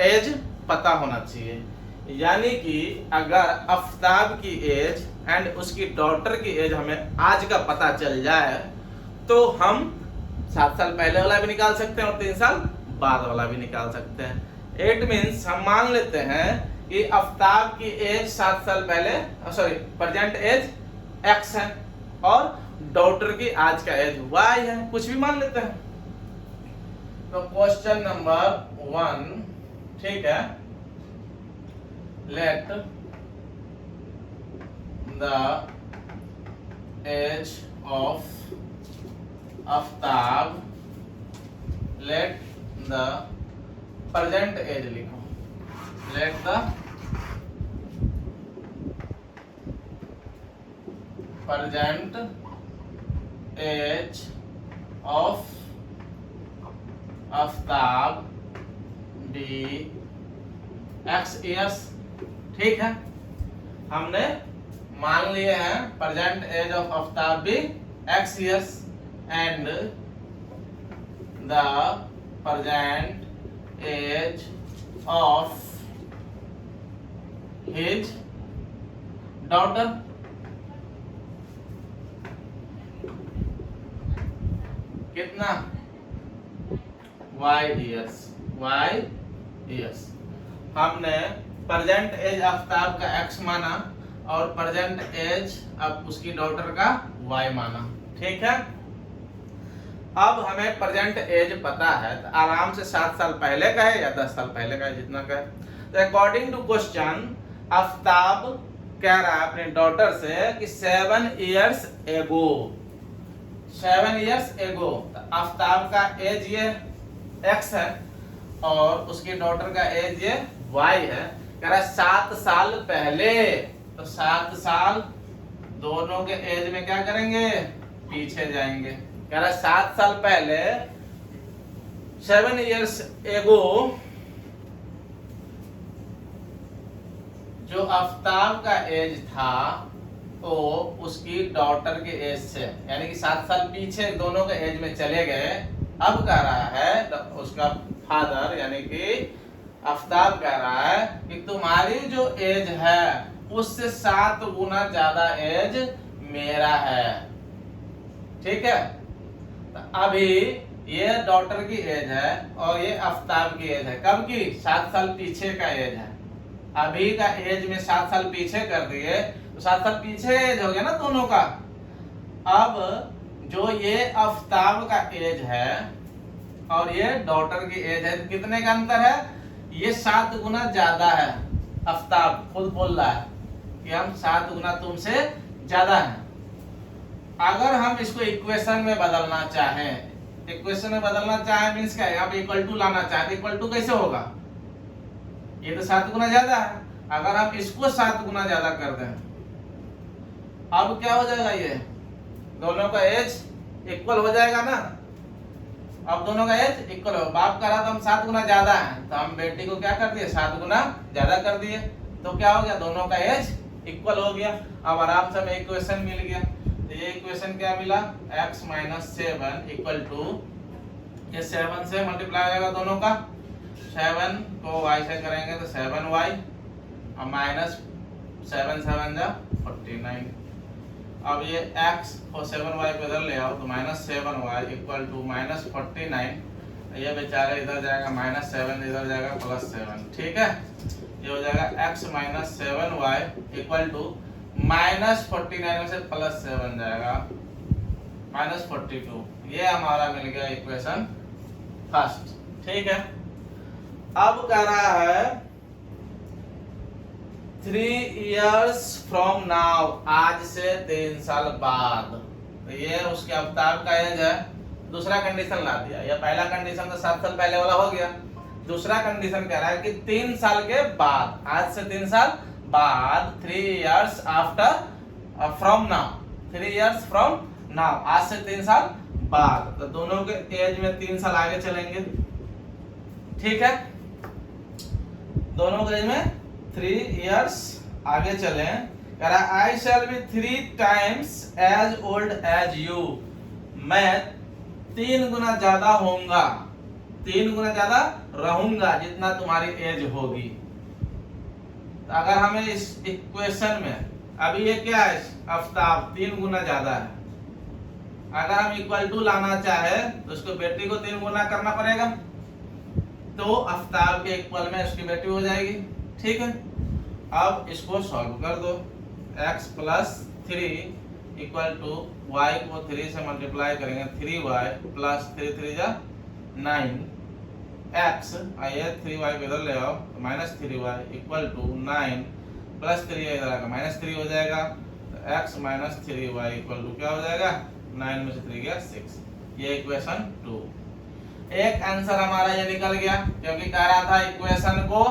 एज पता होना चाहिए। यानी कि अगर आफ्ताब की एज एंड उसकी डॉटर की एज हमें आज का पता चल जाए तो हम 7 साल पहले वाला भी निकाल सकते हैं और 3 साल बाद वाला भी निकाल सकते हैं। इट मीन्स हम मान लेते हैं कि आफ्ताब की एज 7 साल पहले प्रेजेंट एज x है और डॉटर की आज का एज y है, कुछ भी मान लेते हैं। तो क्वेश्चन नंबर 1, ठीक है, let the age of Aftab, let the present age लिखो, let the present age of Aftab be x years. ठीक है, हमने मान लिए हैं present age of Aftab be x years and the present age of his daughter कितना y ईयर्स। हमने present age Aftab का x माना और प्रेजेंट एज अब उसकी डॉटर का y माना। ठीक है, अब हमें प्रेजेंट एज पता है तो आराम से 7 साल पहले का है या 10 साल पहले का है, जितना का है। तो अकॉर्डिंग टू क्वेश्चन आफ्ताब कह रहा है अपने डॉटर से कि 7 years ago, 7 years ago, Aftab का एज ये x है और उसकी डॉटर का एज ये y है। कह रहा है 7 साल पहले, तो 7 साल दोनों के एज में क्या करेंगे, पीछे जाएंगे। कह रहा है 7 साल पहले 7 इयर्स एगो जो आफ्ताब का एज था तो उसकी डॉटर के एज से, यानी कि 7 साल पीछे दोनों के एज में चले गए। अब कह रहा है उसका फादर यानी कि आफ्ताब कह रहा है कि तुम्हारी जो एज है उससे 7 गुना ज्यादा एज मेरा है। ठीक है, तो अभी ये डॉटर की एज है और ये आफ्ताब की एज है, कब की, 7 साल पीछे का एज है। अभी का एज में 7 साल पीछे कर दिए तो 7 साल पीछे एज हो गया ना दोनों का। अब जो ये आफ्ताब का एज है और ये डॉटर की एज है, कितने का अंतर है, ये 7 गुना ज्यादा है। आफ्ताब खुद बोल रहा है कि हम 7 गुना तुमसे ज्यादा हैं। अगर हम इसको इक्वेशन में बदलना चाहें, इक्वेशन में बदलना चाहें मींस क्या है, आप इक्वल टू लाना चाहें तो इक्वल टू कैसे होगा, ये तो 7 गुना ज्यादा है। अगर हम इसको 7 गुना ज्यादा कर दें, अब क्या हो जाएगा, ये दोनों का एज इक्वल हो जाएगा ना। अब दोनों का एज इक्वल हो, बाप का रहा तो हम 7 गुना ज्यादा है तो हम बेटी को क्या कर दिए, 7 गुना ज्यादा कर दिए, तो क्या हो गया, दोनों का एज इक्वल हो गया। अब आराम से हमें इक्वेशन मिल गया। तो ये इक्वेशन क्या मिला, x - 7 इक्वल टू, ये 7 से मल्टीप्लाई हो जाएगा दोनों का, 7 को y से करेंगे तो 7y और माइनस 7 7 जा 49। अब ये x को 7y पे इधर ले आओ तो -7y इक्वल टू -49। ये बेचारे इधर जाएगा -7, इधर जाएगा +7। ठीक है, ये हो जाएगा x - 7y इक्वल टू -49 में से +7 जाएगा -42। ये हमारा मिल गया इक्वेशन फर्स्ट। ठीक है, अब कह रहा है 3 इयर्स फ्रॉम नाउ, आज से 3 साल बाद। तो ये उसके आफ्ताब का एज है। दूसरा कंडीशन ला दिया, या पहला कंडीशन तो 7 साल पहले वाला हो गया। दूसरा कंडीशन कह रहा है कि 3 साल के बाद, आज से 3 साल बाद, 3 years after from now, 3 years from now, आज से 3 साल बाद। तो दोनों के एज में 3 साल आगे चलेंगे। ठीक है, दोनों के एज में 3 इयर्स आगे चले। कह रहा I shall be 3 times as old as you, मैं 3 गुना ज्यादा होऊंगा 3 गुना ज्यादा रहूंगा जितना तुम्हारी एज होगी। तो अगर हमें इस इक्वेशन में अभी ये क्या है, आफ्ताब 3 गुना ज्यादा है, अगर हम इक्वल टू लाना चाहे तो उसको बेटी को 3 गुना करना पड़ेगा, तो आफ्ताब के इक्वल में उसकी बेटी हो जाएगी। ठीक है, अब इसको सॉल्व कर दो। x plus 3 equal to y को 3 से मल्टीप्लाई करेंगे, 3y प्लस 3 3 जा 9 x, आइए 3y को इधर ले आओ तो minus 3y equal to 9 plus 3 इधर आएगा माइनस 3 हो जाएगा, तो x minus 3y equal to क्या हो जाएगा, 9 में से 3 गया 6। ये इक्वेशन 2। एक आंसर हमारा ये निकल गया, क्योंकि कह रहा था इक्वेशन को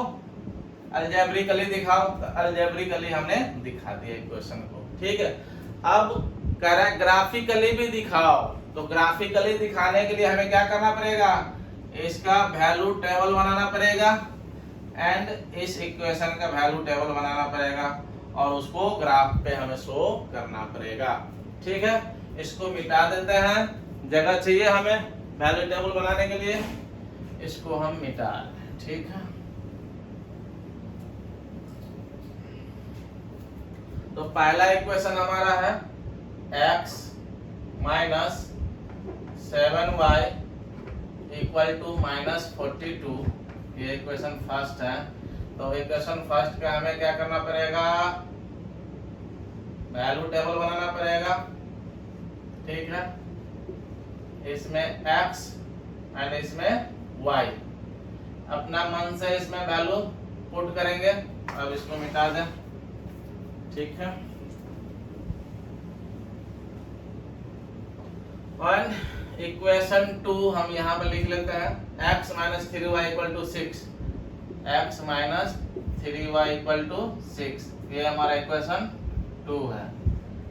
अलजेब्रिकली दिखाओ, तो अलजेब्रिकली हमने दिखा दिया इक्वेशन को। ठीक है, अब कह रहा है ग्राफिकली भी दिखाओ, तो ग्राफिकली दिखाने के लिए हमें क्या करना पड़ेगा, इसका वैल्यू टेबल बनाना पड़ेगा एंड इस इक्वेशन का वैल्यू टेबल बनाना पड़ेगा और उसको ग्राफ पे हमें शो करना पड़ेगा। ठीक है, इसको मिटा देते हैं, जगह चाहिए हमें वैल्यू टेबल बनाने के लिए, इसको हम मिटा दें। ठीक है, तो पहला इक्वेशन हमारा है x minus 7y equal to minus 42, ये इक्वेशन फर्स्ट है। तो इक्वेशन फर्स्ट का हमें क्या करना पड़ेगा, वैल्यू टेबल बनाना पड़ेगा। ठीक है, इसमें x एंड इसमें y, अपना मन से इसमें वैल्यू पुट करेंगे। अब इसको मिटा दें। ठीक है, और इक्वेशन 2 हम यहाँ पर लिख लेते हैं, x minus 3y equal to 6, x minus 3y equal to 6, ये हमारा इक्वेशन 2 है।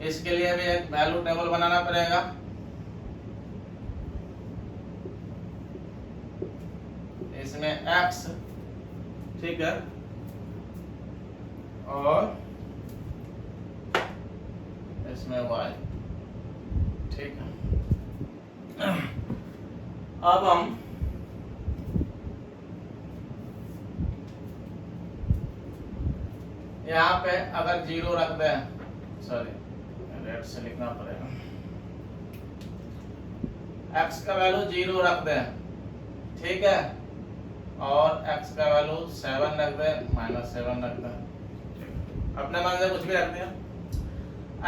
इसके लिए भी एक वैल्यू टेबल बनाना पड़ेगा। इसमें x, ठीक है, और इसमें y। ठीक है, अब हम यहाँ पे अगर 0 रख दें, सॉरी रेड से लिखना पड़ेगा, x का वैल्यू 0 रख दें, ठीक है, और x का वैल्यू 7 रख दें, माइनस 7 रख दें, अपने मन से कुछ भी रख दिया।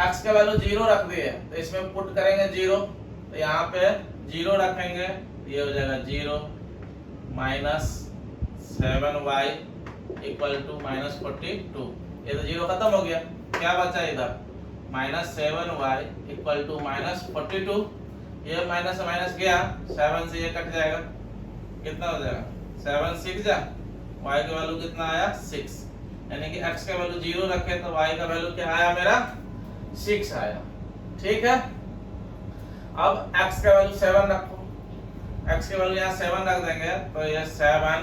x का वैल्यू 0 रख दिए तो इसमें पुट करेंगे 0, तो यहाँ पे 0 रखेंगे, ये हो जाएगा 0 minus 7y equal to minus 42, ये तो 0 खत्म हो गया, क्या बचा इधर, minus 7y equal to minus 42, ये माइनस माइनस गया, 7 से ये कट जाएगा, कितना हो जाएगा, 7 6 जा, y का वैल्यू कितना आया 6, यानी कि x का वैल्यू 0 रखे तो y का वैल्यू क्या आया मेरा 6 आया। ठीक है, अब x का वैल्यू 7 रखो, x का वैल्यू यहाँ 7 रख देंगे तो ये 7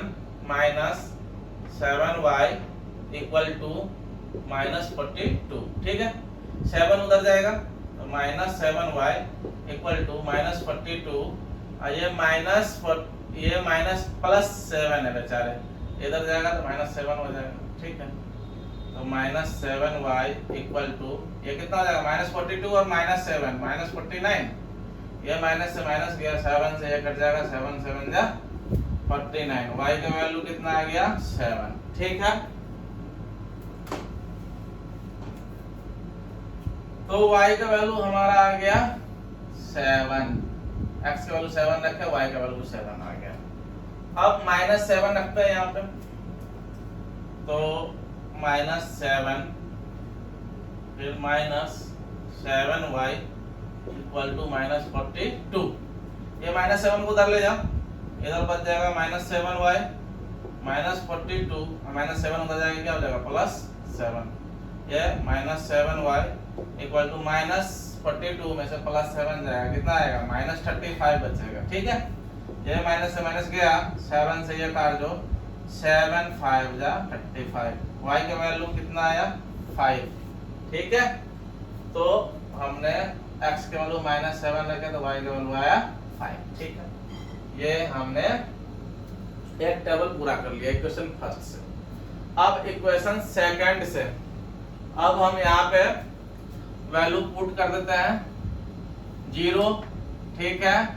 minus 7y equal to minus 42। ठीक है, 7 उधर जाएगा तो minus 7y equal to minus 42, और ये माइनस प्लस 7 है बेचारे, इधर जाएगा तो माइनस 7 हो जाएगा। ठीक है, तो माइनस 7y इक्वल टू ये कितना हो जाएगा, माइनस 42 और माइनस 7 माइनस 49, ये माइनस से माइनस गया, 7 से ये कट जाएगा, 7 7 जा 49, y का वैल्यू कितना आ गया 7। ठीक है, तो y का वैल्यू हमारा आ गया 7, x का वैल्यू 7 रखे, y का वैल्यू 7 आ गया। अब माइनस 7 रखते हैं यहाँ पे, तो माइनस 7 फिर minus 7y equal to minus 42, ये माइनस 7 को उधर ले जाओ, इधर बच जाएगा माइनस 7y माइनस 42, माइनस 7 उधर जाएगा, क्या हो जाएगा प्लस 7, ये minus 7y equal to minus 42 में से प्लस 7 जाएगा, कितना आएगा माइनस 35 बचेगा। ठीक है, ये माइनस से माइनस गया, 7 से ये काट दो, 7 5 जा 35, y का वैल्यू कितना आया 5। ठीक है, तो हमने x के वैल्यू माइनस 7 रखे तो y का वैल्यू आया 5। ठीक है, ये हमने एक टेबल पूरा कर लिया इक्वेशन फर्स्ट से। अब इक्वेशन सेकंड से अब हम यहाँ पे वैल्यू पुट कर देते हैं 0, ठीक है,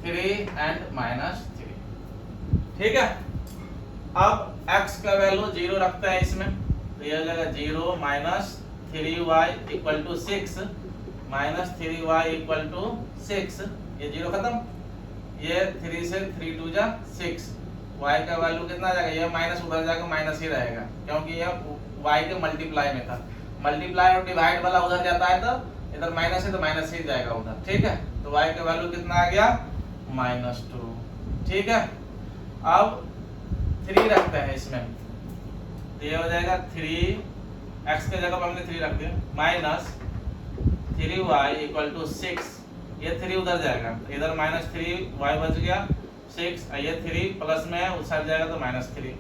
3 एंड -3, ठीक है। अब x का वैल्यू 0 रखते हैं इसमें, तो ये हो जाएगा 0 - 3y = 6 -3y = 6, ये 0 खत्म, ये 3 से 3 2 जा 6, y का वैल्यू कितना आ जाएगा, ये माइनस उधर जाकर माइनस ही रहेगा क्योंकि ये y के मल्टीप्लाई में था, मल्टीप्लाई और डिवाइड वाला उधर जाता है तो इधर माइनस है तो माइनस ही जाएगा उधर, ठीक है। तो y का वैल्यू कितना आ गया -2, ठीक है। अब 3 रखते हैं इसमें, तो ये हो जाएगा 3, x के जगह पर हमने 3 रख दिया, -3y = 6, ये 3 उधर जाएगा तो इधर -3y बच गया 6, ये 3 प्लस में है उधर जाएगा तो -3,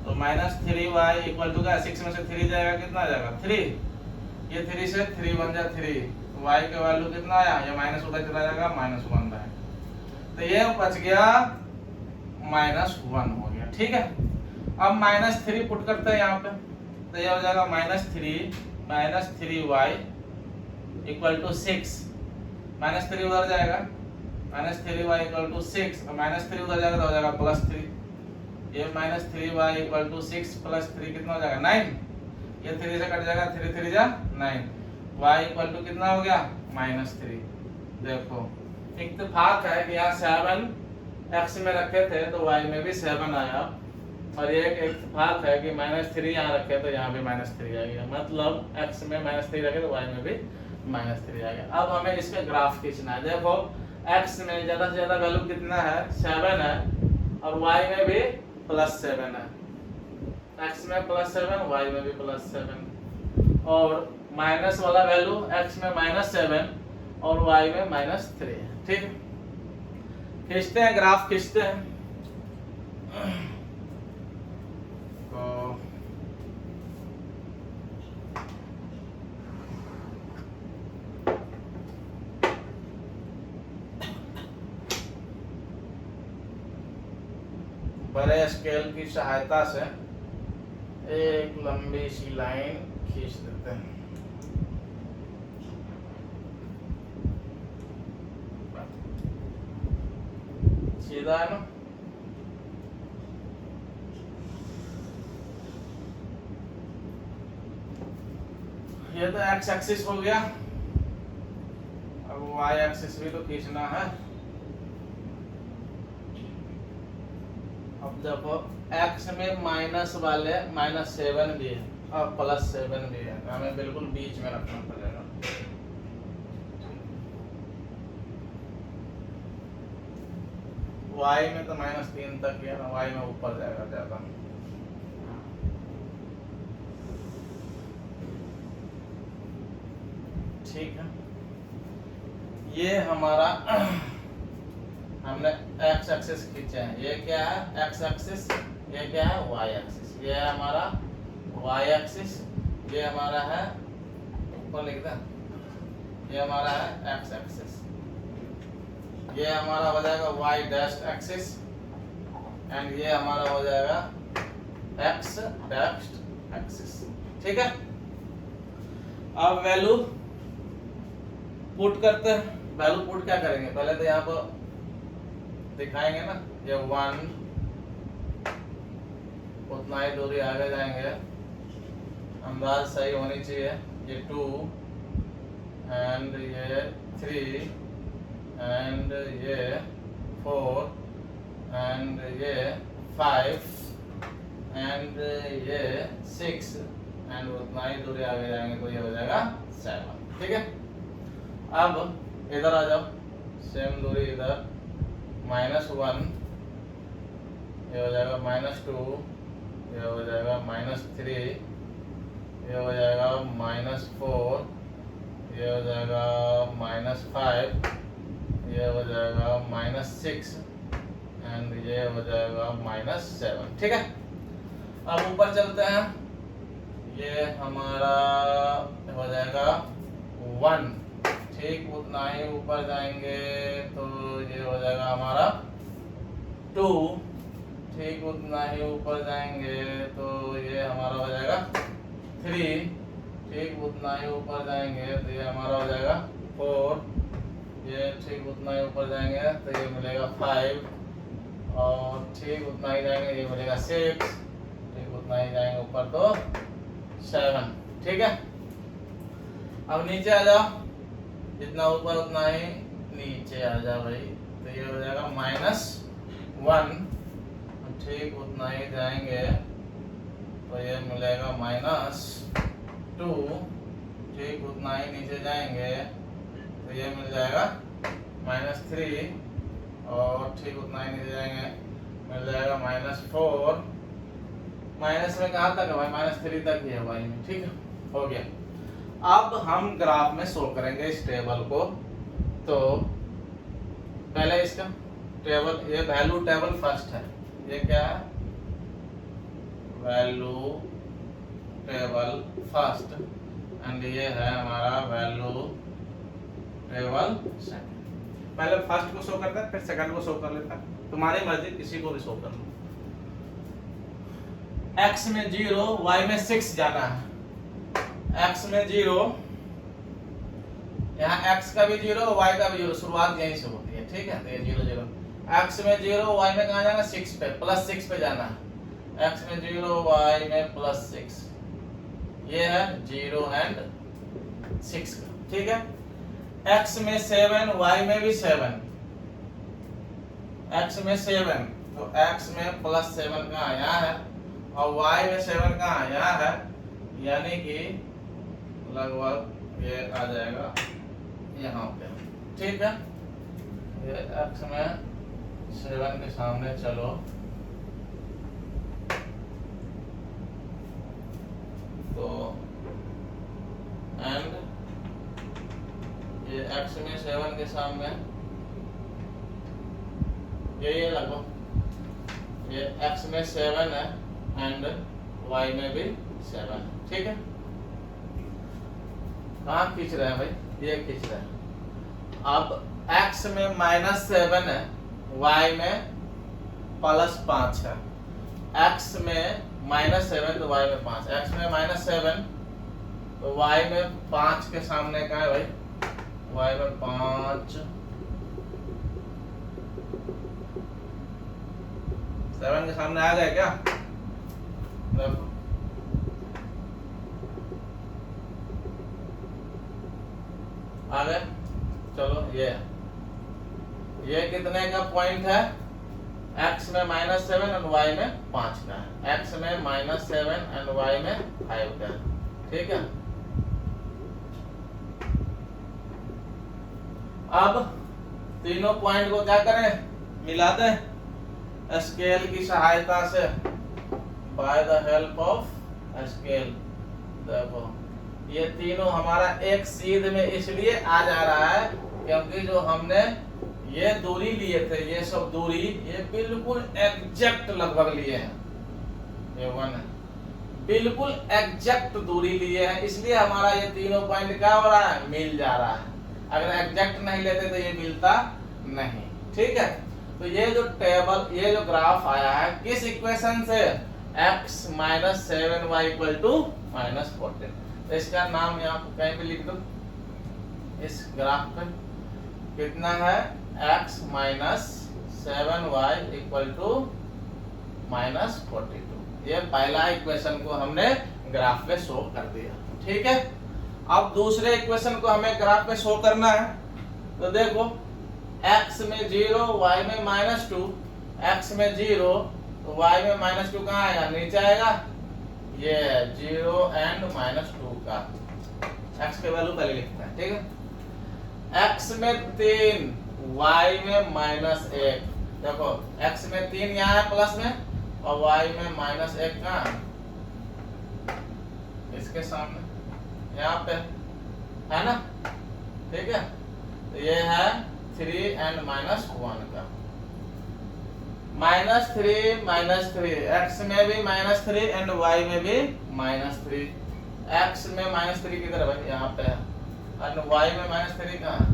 तो -3y = क्या, 6 में से 3 जाएगा कितना आ जाएगा 3, ये 3 से 3 बन जाए 3, y का वैल्यू कितना आया, ये माइनस उधर चला जाएगा -1 है, तो ये बच गया -1 हो गया, ठीक है। अब -3 पुट करते हैं यहाँ पे, तो ये हो जाएगा -3y = 6, -3 उधर जाएगा, -3y = 6 और -3 उधर जाएगा तो हो जाएगा +3, ये -3y = 6 + 3 कितना हो जाएगा 9, ये 3 से कट जाएगा, 3 3 जा 9, y = कितना हो गया -3। देखो इत्तेफाक है कि यहाँ 7 x में रखे थे तो y में भी 7 आया, और ये एक इत्तेफाक है कि -3 यहाँ रखे तो यहाँ भी -3 आ गया, मतलब x में -3 रखे तो y में भी -3 आ गया। अब हमें इसका ग्राफ खींचना है। देखो x में ज्यादा से ज्यादा वैल्यू कितना है 7 है, और y में भी +7 है, x में +7 y में भी +7, और माइनस वाला वैल्यू x में -7 और y में -3 है, ठीक। खींचते हैं ग्राफ, खींचते हैं, तो बड़े स्केल की सहायता से एक लंबी सी लाइन खींच देते हैं। सीधा है ना, ये तो x एक्सिस हो गया, अब y एक्सिस भी तो खींचना है। अब देखो x में माइनस वाले -7 भी है और +7 भी है, हमें बिल्कुल बीच में रखना पड़ेगा। y में तो -3 तक है ना, y में ऊपर जाएगा ज्यादा। ठीक है, ये हमारा हमने x एक्सिस खींचे हैं, ये क्या है x एक्सिस, ये क्या है y एक्सिस, ये है हमारा y एक्सिस, ये हमारा है ऊपर लिख दें, ये हमारा है x एक्सिस, ये हमारा हो जाएगा y डैश एक्सिस, एंड ये हमारा हो जाएगा x डैश एक्सिस, ठीक है। अब वैल्यू पुट करते हैं, वैल्यू पुट क्या करेंगे, पहले तो यहाँ पर दिखाएंगे ना, ये 1 उतना ही दूरी आगे जाएंगे, अंदाज सही होनी चाहिए, ये 2 एंड ये 3 एंड ये 4 एंड ये 5 एंड ये 6 एंड उतना ही दूरी आगे जाएंगे तो ये हो जाएगा 7, ठीक है। अब इधर आ जाओ, सेम दूरी इधर, -1, ये हो जाएगा -2, ये हो जाएगा -3, ये हो जाएगा -4, ये हो जाएगा -5, ये हो जाएगा -6 एंड ये हो जाएगा -7, ठीक है। अब ऊपर चलते हैं, ये हमारा हो जाएगा 1, ठीक, उतना ही ऊपर जाएंगे तो ये हो जाएगा हमारा 2 ठीक उतना ही ऊपर जाएंगे तो ये हमारा हो जाएगा 3, ठीक उतना ही ऊपर जाएंगे तो ये हमारा हो जाएगा 4, ये ठीक उतना ही ऊपर जाएंगे तो ये मिलेगा 5, और ठीक उतना ही जाएंगे ये मिलेगा 6, ठीक उतना ही जाएंगे ऊपर तो 7। ठीक है, अब नीचे आ जाओ, जितना ऊपर उतना ही नीचे आ जाओ भाई, तो ये हो जाएगा -1, ठीक उतना ही जाएंगे तो ये मिलेगा -2, ठीक उतना ही नीचे जाएंगे तो ये मिल जाएगा -3, और ठीक उतना ही नीचे जाएंगे मिल जाएगा -4। माइनस में कहाँ तक है भाई? -3 तक ही है भाई में। ठीक है, हो गया। अब हम ग्राफ में शो करेंगे इस टेबल को। तो पहले इसका टेबल, ये वैल्यू टेबल फर्स्ट है, ये क्या है? वैल्यू टेबल फर्स्ट, एंड ये है हमारा वैल्यू टेबल सेकंड। पहले फर्स्ट को शो करता है, फिर सेकंड को शो कर लेता है, तुम्हारी मर्जी, किसी को भी शो कर लो। x में 0, y में 6 जाना है। x में 0, यहाँ x का भी 0, y का भी 0, शुरुआत यहीं से होती है। ठीक है, तो ये 0 0, x में 0, y में कहाँ जाना? 6 पे, +6 पे जाना है। x में 0, y में +6, ये है 0 and 6 का। ठीक है, x में 7, y में भी 7, x में 7, तो x में +7 कहाँ? यहाँ है, और y में 7 कहाँ? यहाँ है, यानी कि लगभग ये आ जाएगा यहाँ पे। ठीक है, ये x में 7 के सामने चलो, तो एंड ये x में 7 के सामने ये लगभग ये x में 7 है एंड y में भी 7 है। ठीक है, कहाँ खींच रहे हैं भाई? ये खींच रहे हैं। अब x में -7 है, y में +5 है। x में -7 तो y में 5, x में -7 तो y में 5 के सामने का है भाई, y में 5, 7 के सामने आ गया क्या? आ गए, चलो ये कितने का पॉइंट है? x में -7 और y में 5 का है, x में -7 और y में 5 का है। ठीक है, अब तीनों पॉइंट को क्या करें? मिला दें स्केल की सहायता से, by the help of scale. देखो ये तीनों हमारा एक सीध में इसलिए आ जा रहा है क्योंकि जो हमने ये दूरी लिए थे, ये सब दूरी ये बिल्कुल एग्जैक्ट लगभग लिए हैं, ये 1 है, बिल्कुल एग्जैक्ट दूरी लिए हैं, इसलिए हमारा ये तीनों पॉइंट क्या हो रहा है? मिल जा रहा है। अगर एग्जैक्ट नहीं लेते तो ये मिलता नहीं। ठीक है, तो ये जो टेबल, ये जो ग्राफ आया है किस इक्वेशन से? x - 7y = -14। तो इसका नाम यहाँ कहीं पे लिख दो, इस ग्राफ पे कितना है? x - 7y = -42। ये पहला इक्वेशन को हमने ग्राफ पे शो कर दिया। ठीक है, अब दूसरे इक्वेशन को हमें ग्राफ पे शो करना है। तो देखो x में 0, y में -2, x में 0 तो y में -2 कहाँ आएगा? नीचे आएगा, ये 0 and -2 का x के वैल्यू पहले लिखते हैं। ठीक है, x में 3, y में -1। देखो x में 3 यहाँ है प्लस में, और y में -1 कहाँ है? इसके सामने यहाँ पे है ना। ठीक है, तो ये है 3 and -1 का, -3 -3, x में भी -3 एंड y में भी -3। x में -3 किधर है भाई? यहाँ पे है, और y में -3 कहाँ है?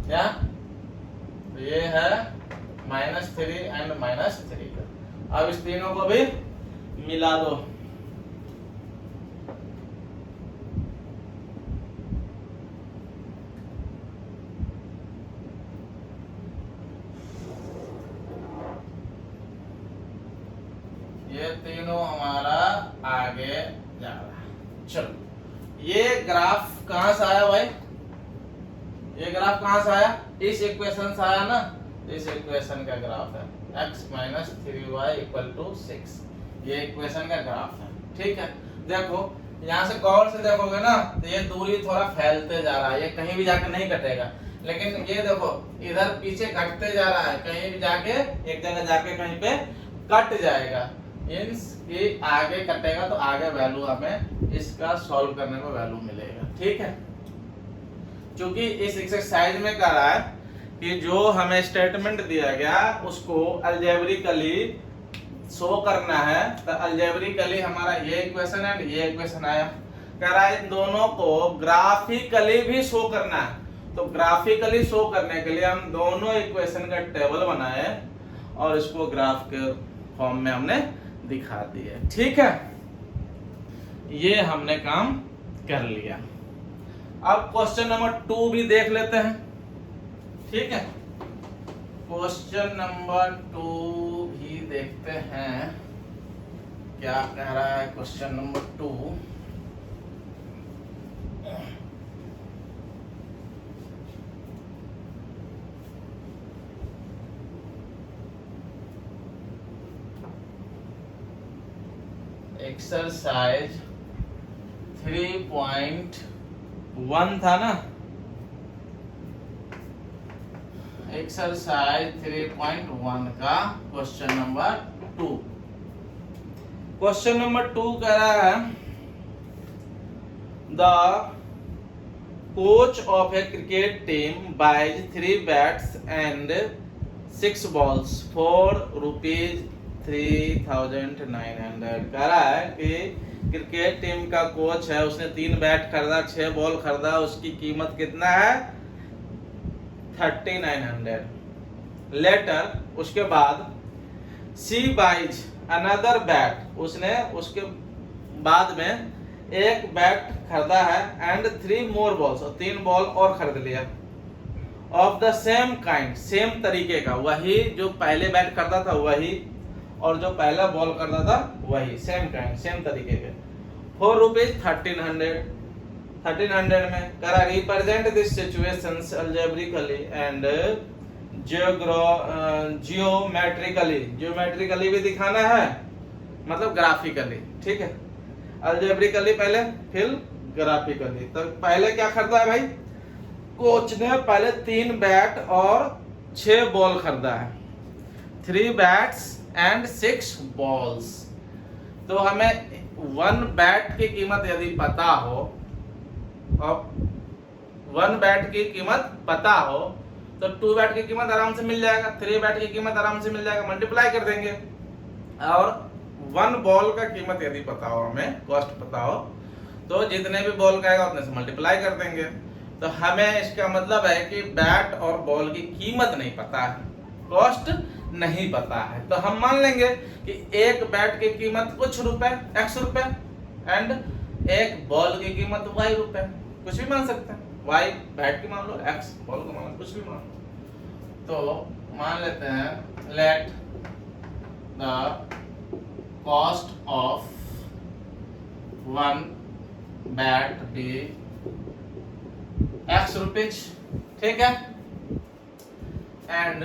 क्या, तो ये है -3 एंड -3 का। अब इस तीनों को भी मिला दो। ये तीनों हमारा आगे जा रहा है। चलो ये ग्राफ कहां से आया भाई, ये ग्राफ कहां से आया, इस इक्वेशन से आया ना, इस इक्वेशन का ग्राफ है x - 3y = 6, ये इक्वेशन का ग्राफ है। ठीक है, देखो यहाँ से गौर से देखोगे ना तो ये दूरी थोड़ा फैलते जा रहा है, ये कहीं भी जाके नहीं कटेगा, लेकिन ये देखो इधर पीछे घटते जा रहा है, कहीं भी जाके एक जगह जाके कहीं पे कट जाएगा, मींस कि आगे कटेगा तो आगे वैल्यू हमें इसका सॉल्व करने में वैल्यू मिलेगा। ठीक है, क्योंकि इस एक्सरसाइज में कह रहा है कि जो हमें स्टेटमेंट दिया गया उसको अलजेब्रिकली शो करना है, तो अलजेब्रिकली हमारा ये इक्वेशन है, ये इक्वेशन आया, कह रहा है इन दोनों को ग्राफिकली भी शो करना है। तो ग्राफिकली शो करने के लिए हम दोनों इक्वेशन का टेबल बनाए और इसको ग्राफ के फॉर्म में हमने दिखा दिए। ठीक है, ये हमने काम कर लिया। अब क्वेश्चन नंबर 2 भी देख लेते हैं। ठीक है, क्वेश्चन नंबर 2 भी देखते हैं क्या कह रहा है क्वेश्चन नंबर 2। एक्सरसाइज 3.1 था ना, एक्सरसाइज 3.1 का क्वेश्चन नंबर 2। क्वेश्चन नंबर 2 कह रहा है the coach of a cricket team buys 3 bats and 6 balls for ₹3,900। कह रहा है कि क्रिकेट टीम का कोच है, उसने 3 बैट खरीदा, 6 बॉल खरीदा, उसकी कीमत कितना है 3900। लेटर उसके बाद सी बाइज अनदर बैट, उसने उसके बाद में एक बैट खरीदा है एंड 3 मोर बॉल्स, और 3 बॉल और खरीद लिया of the same kind, same तरीके का, वही जो पहले बैट खरीदा था वही, और जो पहला बॉल करता था वही, सेम काइंड सेम तरीके के, फॉर ₹1300। 1300 में करा represent this situations algebraically and geometrically, geometrically भी दिखाना है, मतलब ग्राफिकली। ठीक है, अलजेब्रिकली पहले फिर ग्राफिकली। तो पहले क्या खरीदा है भाई, कोच ने पहले 3 बैट और 6 बॉल खरीदा है, 3 बैट्स एंड 6 बॉल्स। तो हमें 1 बैट की कीमत यदि पता हो, और 1 बैट की कीमत पता हो तो 2 बैट की कीमत आराम से मिल जाएगा, 3 बैट की कीमत आराम से मिल जाएगा, मल्टीप्लाई कर देंगे। और 1 बॉल का कीमत यदि पता हो, हमें कॉस्ट पता हो, तो जितने भी बॉल का आएगा उतने से मल्टीप्लाई कर देंगे। तो हमें इसका मतलब है कि बैट और बॉल की कीमत नहीं पता है, कॉस्ट नहीं पता है, तो हम मान लेंगे कि एक बैट की कीमत कुछ रुपए x रुपए एंड एक बॉल की कीमत y रुपए, कुछ भी मान सकते हैं, y बैट की मान लो, x बॉल को मान लो, कुछ भी मान लो। तो मान लेते हैं let the cost of 1 bat be x rupees. ठीक है, and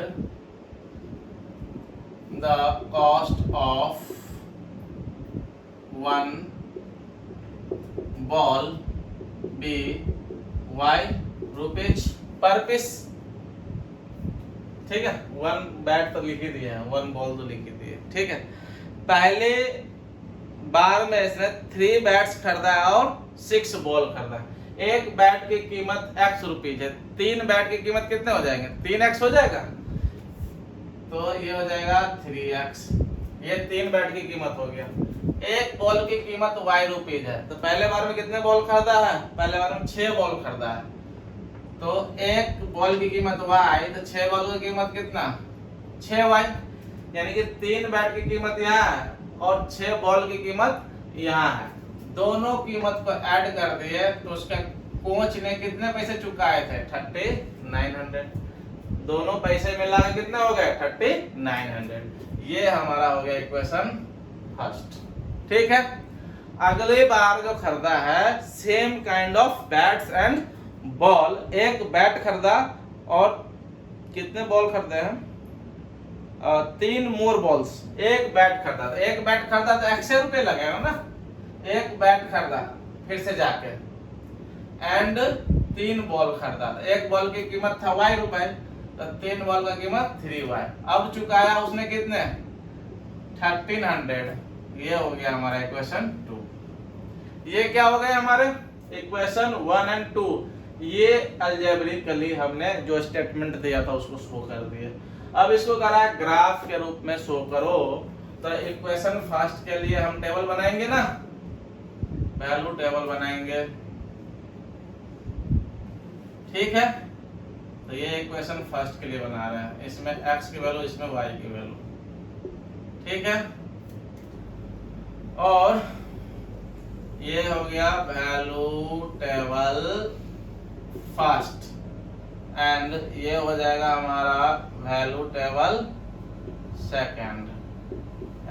the cost of 1 ball be y rupees per piece। ठीक है, 1 बैट तो लिख ही दिए हैं, 1 बॉल तो लिख ही दिए। ठीक है, पहले बार में इसने 3 बैट्स खरीदा है और 6 बॉल खरीदा है। एक बैट की कीमत x रुपीज है, 3 बैट की कीमत कितने हो जाएंगे, 3x हो जाएगा, तो ये हो जाएगा 3x। ये 3 बैट की कीमत हो गया। एक बॉल की कीमत y रुपीज है, तो पहले बार में कितने बॉल खरीदा है, पहले बार में 6 बॉल खरीदा है, तो एक बॉल की कीमत y, तो 6 बॉल की कीमत कितना 6y, यानी कि 3 बैट की कीमत यहाँ है और 6 बॉल की कीमत यहाँ है। दोनों कीमत को ऐड कर दिए तो उसका कोच ने कितने पैसे चुकाए थे 3900। दोनों पैसे मिला के कितना हो गया 3900। ये हमारा हो गया इक्वेशन फर्स्ट। ठीक है, अगली बार जो खरीदा है same kind of bats and ball, एक बैट खरीदा और कितने बॉल खरीदे हैं 3 मोर बॉल्स। एक बैट खरीदा, एक बैट खरीदा तो 100 रुपए लगेगा ना, एक बैट खरीदा फिर से जाके एंड 3 बॉल खरीदा, एक बॉल की कीमत था y रुपए, तो 3 बॉल का कीमत 3y। अब चुकाया उसने कितने 1300। ये हो गया हमारा इक्वेशन 2। ये क्या हो गए हमारे इक्वेशन 1 एंड 2। ये अलजेब्रिकली हमने जो स्टेटमेंट दिया था उसको शो कर दिए। अब इसको करा ग्राफ के रूप में शो करो, तो इक्वेशन फर्स्ट के लिए हम टेबल बनाएंगे ना, वैल्यू टेबल बनाएंगे। ठीक है, तो ये इक्वेशन फर्स्ट के लिए बना रहे हैं, इसमें x की वैल्यू, इसमें y की वैल्यू। ठीक है, और ये हो गया वैल्यू टेबल फर्स्ट एंड ये हो जाएगा हमारा value table second,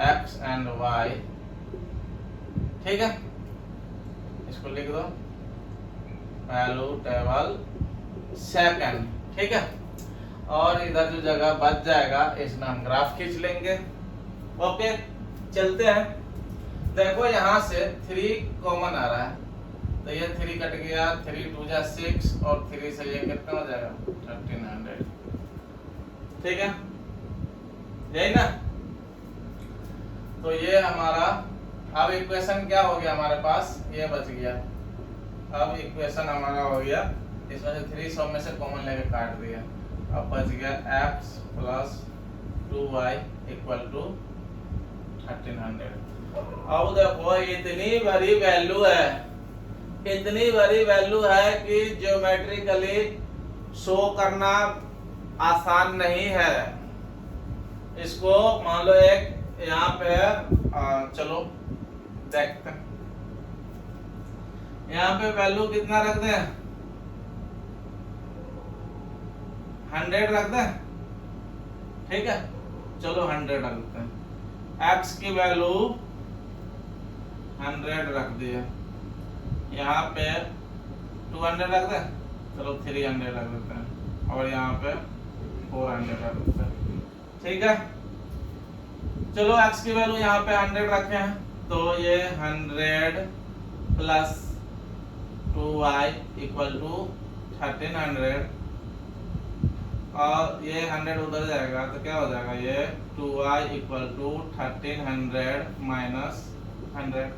x and y। ठीक है, इसको लिख दो वैल्यू टेबल सेकंड। ठीक है, और इधर जो जगह बच जाएगा इसमें हम ग्राफ खींच लेंगे। ओके, चलते हैं। देखो यहाँ से 3 कॉमन आ रहा है, तो ये 3 कट गया, 3 2 जा 6 और 3 से ये कितना हो जाएगा 1300। ठीक है, यही ना। तो ये हमारा अब इक्वेशन क्या हो गया हमारे पास, ये बच गया। अब इक्वेशन हमारा हो गया, इसमें से 3 सब में से कॉमन लेके काट दिया, अब बच गया x plus 2y equal to 1300। अब देखो इतनी बड़ी वैल्यू है, इतनी बड़ी वैल्यू है कि ज्योमेट्रिकली शो करना आसान नहीं है। इसको मान लो एक यहाँ पे चलो देखते हैं, यहाँ पे वैल्यू कितना रख दें 100 रख दें। ठीक है, चलो 100 रख देते हैं। x की वैल्यू 100 रख दिए, यहाँ पे 200 रख दें, चलो 300 रख देते हैं, और यहाँ पे 400 रख देते हैं। ठीक है, चलो x की वैल्यू यहाँ पे 100 रखे हैं, तो ये 100 प्लस 2y इक्वल टू 1300, और ये 100 उधर जाएगा तो क्या हो जाएगा, ये 2y इक्वल टू 1300 माइनस 100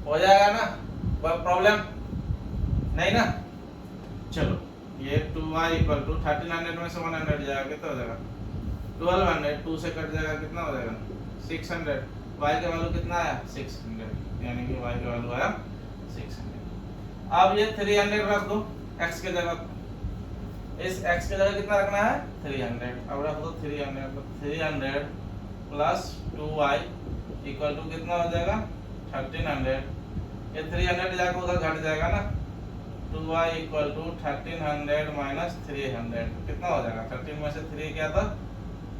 हो जाएगा ना, कोई प्रॉब्लम नहीं ना। चलो ये 2y इक्वल टू 1300 में से 100 जाएगा, कितना हो जाएगा 1200, 2 से कट जाएगा कितना हो जाएगा 600। y का वैल्यू कितना आया 600, यानी कि y का वैल्यू आया 600। अब ये 300 रख दो x के जगह, इस x के जगह कितना रखना है 300, अब रख दो 300, तो 300 प्लस 2y इक्वल टू कितना हो जाएगा 1300। ये 300 जाकर उधर घट जाएगा ना, 2y इक्वल टू 1300 माइनस 300 कितना हो जाएगा, 13 में से 3 क्या था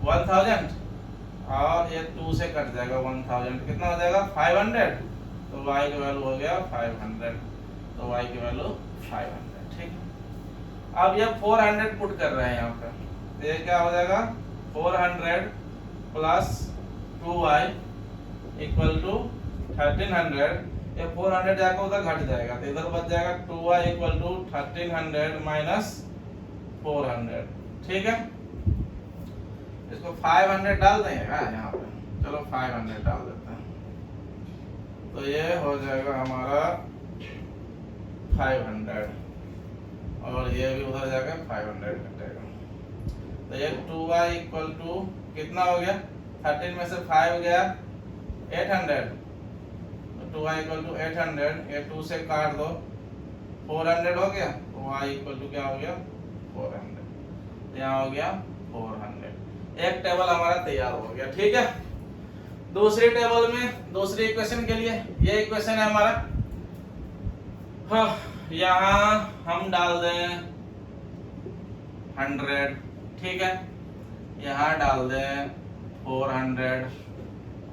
1000, और ये 2 से कट जाएगा 1000, कितना हो जाएगा 500, तो y की वैल्यू हो गया 500, तो y की वैल्यू 500। ठीक है, अब ये 400 पुट कर रहे हैं यहाँ पे, तो ये क्या हो जाएगा 400 प्लस 2y इक्वल टू 1300, ये 400 जाकर उधर घट जाएगा, तो इधर बच जाएगा 2y इक्वल टू 1300 माइनस 400। ठीक है, इसको 500 डाल देंगे यहाँ पे, चलो 500 डाल देते हैं, तो ये हो जाएगा हमारा 500, और ये भी उधर जाकर 500 कटेगा, तो ये 2y इक्वल टू कितना हो गया, 13 में से 5 गया 800, तो 2y इक्वल टू 800, ये 2 से काट दो 400 हो गया, तो y इक्वल टू क्या हो गया 400, यहाँ हो गया 400। एक टेबल हमारा तैयार हो गया। ठीक है, दूसरी टेबल में दूसरी इक्वेशन के लिए ये इक्वेशन है हमारा। हाँ, यहाँ हम डाल दें 100, ठीक है, यहाँ डाल दें 400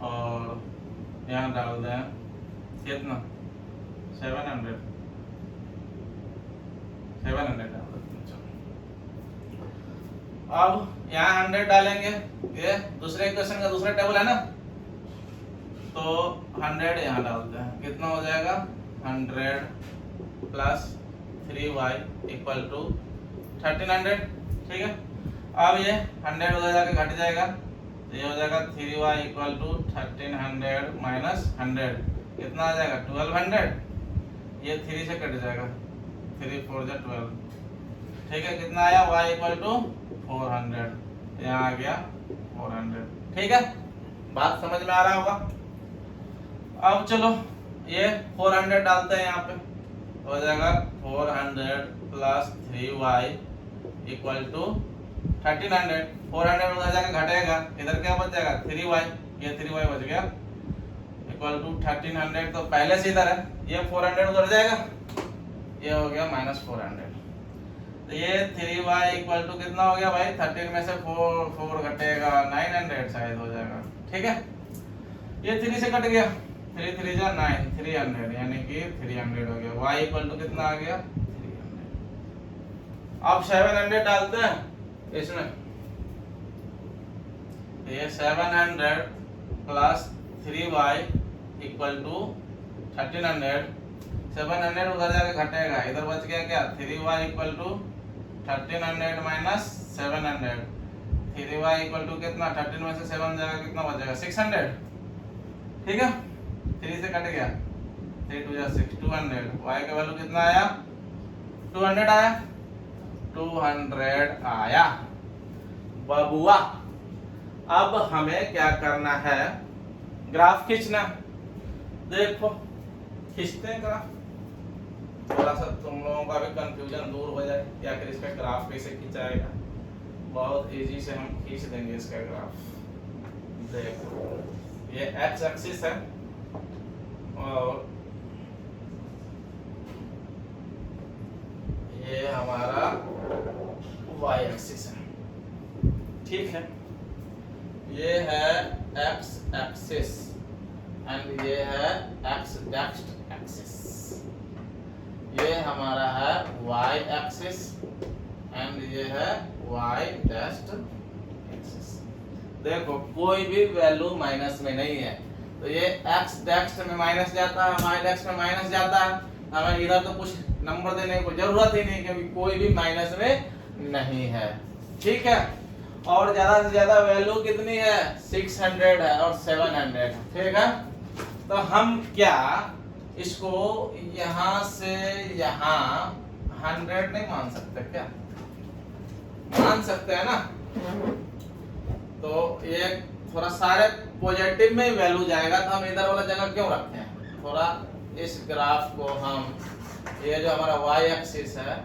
और यहाँ डाल दें कितना 700 डाल देते हैं। अब यहाँ 100 डालेंगे, ये दूसरे इक्वेशन का दूसरा टेबल है ना, तो 100 यहाँ डालते हैं, कितना हो जाएगा 100 प्लस 3y इक्वल टू 1300। ठीक है, अब ये 100 उधर जाके घट जाएगा, तो ये हो जाएगा 3y इक्वल टू 1300 माइनस 100, कितना आ जाएगा 1200। ये 3 से कट जाएगा, 3 4 जा 12। ठीक है, कितना आया y इक्वल टू 400, यहाँ आ गया 400। ठीक है, बात समझ में आ रहा होगा। अब चलो ये 400 डालते हैं, यहाँ पे हो जाएगा 400 प्लस 3y इक्वल टू 1300। 400 उधर जाके घटेगा, इधर क्या बच जाएगा 3y, ये 3y बच गया इक्वल टू 1300, तो पहले से इधर है, ये 400 उधर जाएगा, ये हो गया माइनस 400। तो ये 3y इक्वल टू कितना हो गया भाई, 13 में से 4 घटेगा 900 शायद हो जाएगा। ठीक है, ये 3 से कट गया, 3 3 जा 9, 300 यानी कि 300 हो गया। y इक्वल टू कितना आ गया 300। अब 700 डालते हैं इसमें, ये 700 प्लस 3y इक्वल टू 1300। 700 उधर जाके घटेगा, इधर बच गया क्या 3y equal to 1300 minus 700। 3y equal to कितना, 13 में से 7 जाएगा, कितना बच जाएगा 600। ठीक है, 3 से कट गया, 3 2 जा 6, 200। y का वैल्यू कितना आया 200 आया, 200 आया बबुआ। अब हमें क्या करना है, ग्राफ खींचना। देखो खींचते हैं ग्राफ, थोड़ा सा तुम लोगों का भी कंफ्यूजन दूर हो जाए कि आखिर इसका ग्राफ कैसे खींचाएगा। बहुत इजी से हम खींच देंगे इसका ग्राफ। देखो ये एक्स एक्सिस है और ये हमारा वाई एक्सिस है। ठीक है, ये है एक्स एक्सिस एंड ये है एक्स डैश्ड एक्सिस। ये हमारा है वाई एक्सिस एंड ये है वाई डैश्ड एक्सिस। देखो कोई भी वैल्यू माइनस में नहीं है, तो ये एक्स डैश्ड में माइनस जाता है, वाई डैश्ड में माइनस जाता है। हमें इधर तो कुछ नंबर देने की जरूरत ही नहीं, क्योंकि कोई भी माइनस में नहीं है। ठीक है, और ज्यादा से ज्यादा वैल्यू कितनी है 600 है और 700 है। ठीक है, तो हम क्या इसको यहां से यहां 100 नहीं मान सकते क्या, मान सकते हैं ना। तो ये थोड़ा सारे पॉजिटिव में वैल्यू जाएगा, तो हम इधर वाला जगह क्यों रखे हैं। थोड़ा इस ग्राफ को हम, ये जो हमारा y एक्सिस है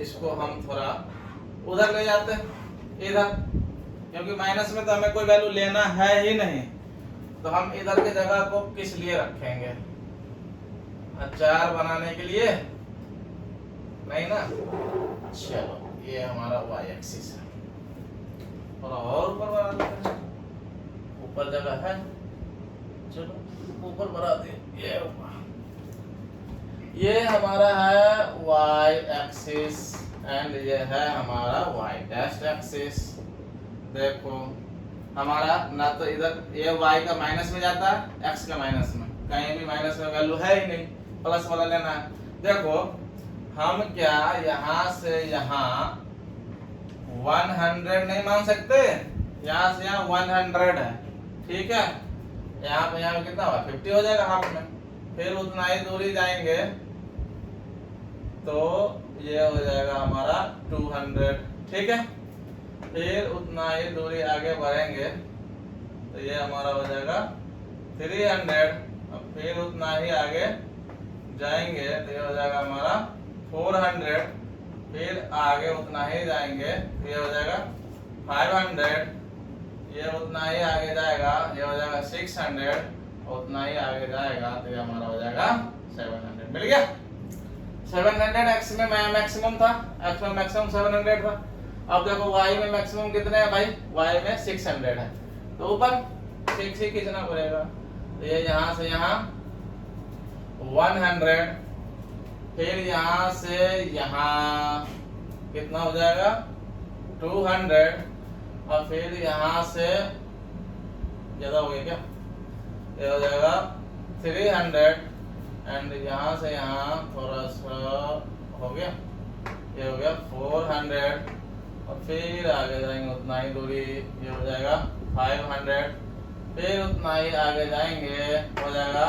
इसको हम थोड़ा उधर ले जाते हैं इधर, क्योंकि माइनस में तो हमें कोई वैल्यू लेना है ही नहीं। तो हम इधर के जगह को किस लिए रखेंगे, अचार बनाने के लिए नहीं ना। चलो ये हमारा y एक्सिस है, थोड़ा और ऊपर बढ़ा देते हैं, ऊपर जगह है, चलो ऊपर बढ़ा दे। ये हमारा है y एक्सिस एंड ये है हमारा y डैश एक्सिस। देखो हमारा ना तो इधर ये y का माइनस में जाता है, x का माइनस में, कहीं भी माइनस में वैल्यू है ही नहीं, प्लस वाला लेना है। देखो हम क्या यहाँ से यहाँ 100 नहीं मान सकते, यहाँ से यहाँ 100 है। ठीक है, यहाँ पे यहाँ कितना हुआ 50 हो जाएगा हाफ में, फिर उतना ही दूरी जाएंगे तो ये हो जाएगा हमारा 200। ठीक है, फिर उतना ही दूरी आगे बढ़ेंगे तो ये हमारा हो जाएगा 300, और फिर उतना ही आगे जाएंगे तो ये हो जाएगा हमारा 400, फिर आगे उतना ही जाएंगे, ये हो जाएगा 500, ये उतना ही आगे जाएगा, ये हो जाएगा 600, उतना ही आगे जाएगा तो ये हमारा हो जाएगा 700। मिल गया 700। एक्स में मैक्सिमम था, एक्स में मैक्सिमम 700 था। अब देखो वाई में मैक्सिमम कितने हैं भाई, वाई में 600 है, तो ऊपर 6 ही खींचना पड़ेगा। तो ये यहाँ से यहाँ 100, फिर यहाँ से यहाँ कितना हो जाएगा 200, और फिर यहाँ से ज्यादा हो गया क्या, ये हो जाएगा 300, एंड यहाँ से यहाँ थोड़ा सा हो गया, ये हो गया 400, और फिर आगे जाएंगे उतना ही दूरी, ये हो जाएगा 500, फिर उतना ही आगे जाएंगे हो जाएगा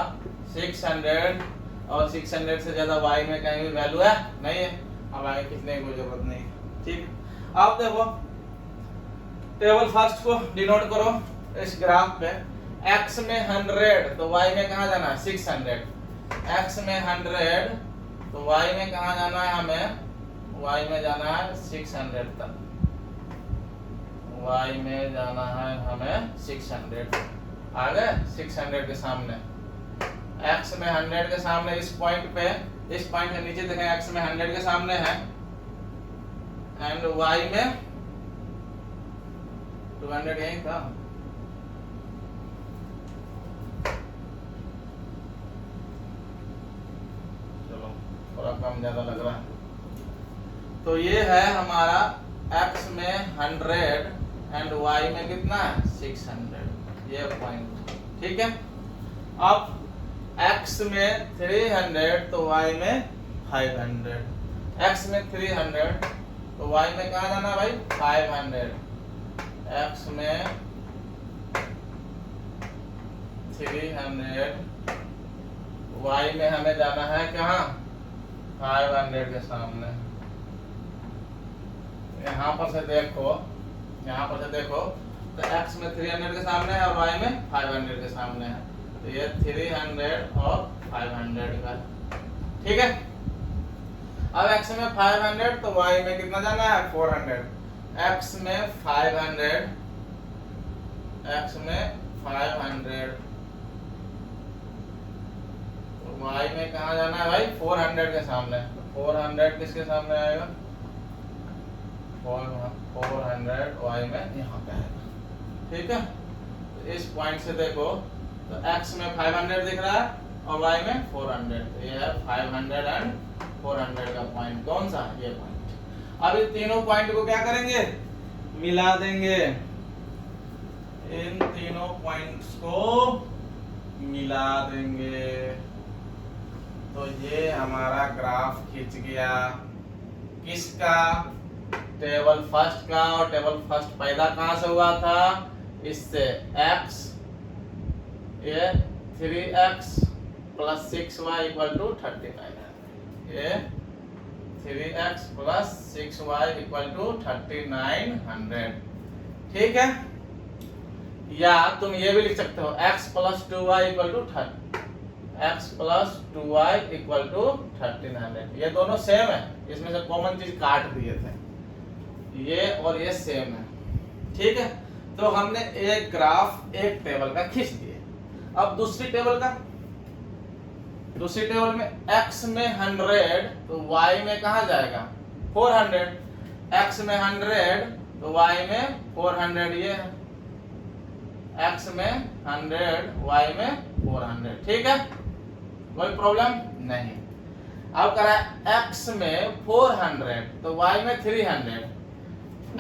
600, और 600 से ज्यादा वाई में कहीं भी वैल्यू है नहीं है, अब आगे खींचने की कोई जरूरत नहीं। ठीक, अब देखो टेबल फर्स्ट को डिनोट करो इस ग्राफ पे। x में 100 तो y में कहाँ जाना है 600, x में 100 तो y में कहाँ जाना है हमें, y में जाना है 600 तक, y में जाना है हमें 600, आ गए 600 के सामने, x में 100 के सामने इस पॉइंट पे, इस पॉइंट के नीचे देखें x में 100 के सामने है, एंड y में 200 यही था। चलो थोड़ा कम ज्यादा लग रहा है। तो ये है हमारा x में 100 एंड y में कितना है 600, ये पॉइंट। ठीक है, अब x में 300 तो y में 500, x में 300 तो y में कहाँ जाना भाई 500, x में 300 y में हमें जाना है कहाँ 500 के सामने। यहाँ पर से देखो, यहाँ पर से देखो तो x में 300 के सामने है और y में 500 के सामने है, तो ये 300 और 500 का। ठीक है, अब x में 500 तो y में कितना जाना है 400, x में 500, x में 500 तो y में कहाँ जाना है भाई 400 के सामने, तो 400 किसके सामने आएगा 400 y में यहाँ पे आएगा। ठीक है, तो इस पॉइंट से देखो तो x में 500 दिख रहा है और y में 400, तो ये है 500 एंड 400 का पॉइंट, कौन सा ये पॉइंट। अब इन तीनों पॉइंट को क्या करेंगे मिला देंगे, इन तीनों पॉइंट्स को मिला देंगे, तो ये हमारा ग्राफ खींच गया किसका टेबल फर्स्ट का, और टेबल फर्स्ट पैदा कहां से हुआ था इससे, x ये 3x plus 6y equal to 39 है, ये 3x plus 6y equal to 3900। ठीक है, या तुम ये भी लिख सकते हो x plus 2y equal to 1300, ये दोनों सेम है, इसमें से कॉमन चीज काट दिए थे, ये और ये सेम है। ठीक है, तो हमने एक ग्राफ एक टेबल का खींच दिए। अब दूसरी टेबल का, दूसरी टेबल में x में 100 तो y में कहाँ जाएगा 400, x में 100 तो y में 400, ये है x में 100 y में 400। ठीक है, कोई प्रॉब्लम नहीं। अब करा x में 400 तो y में 300,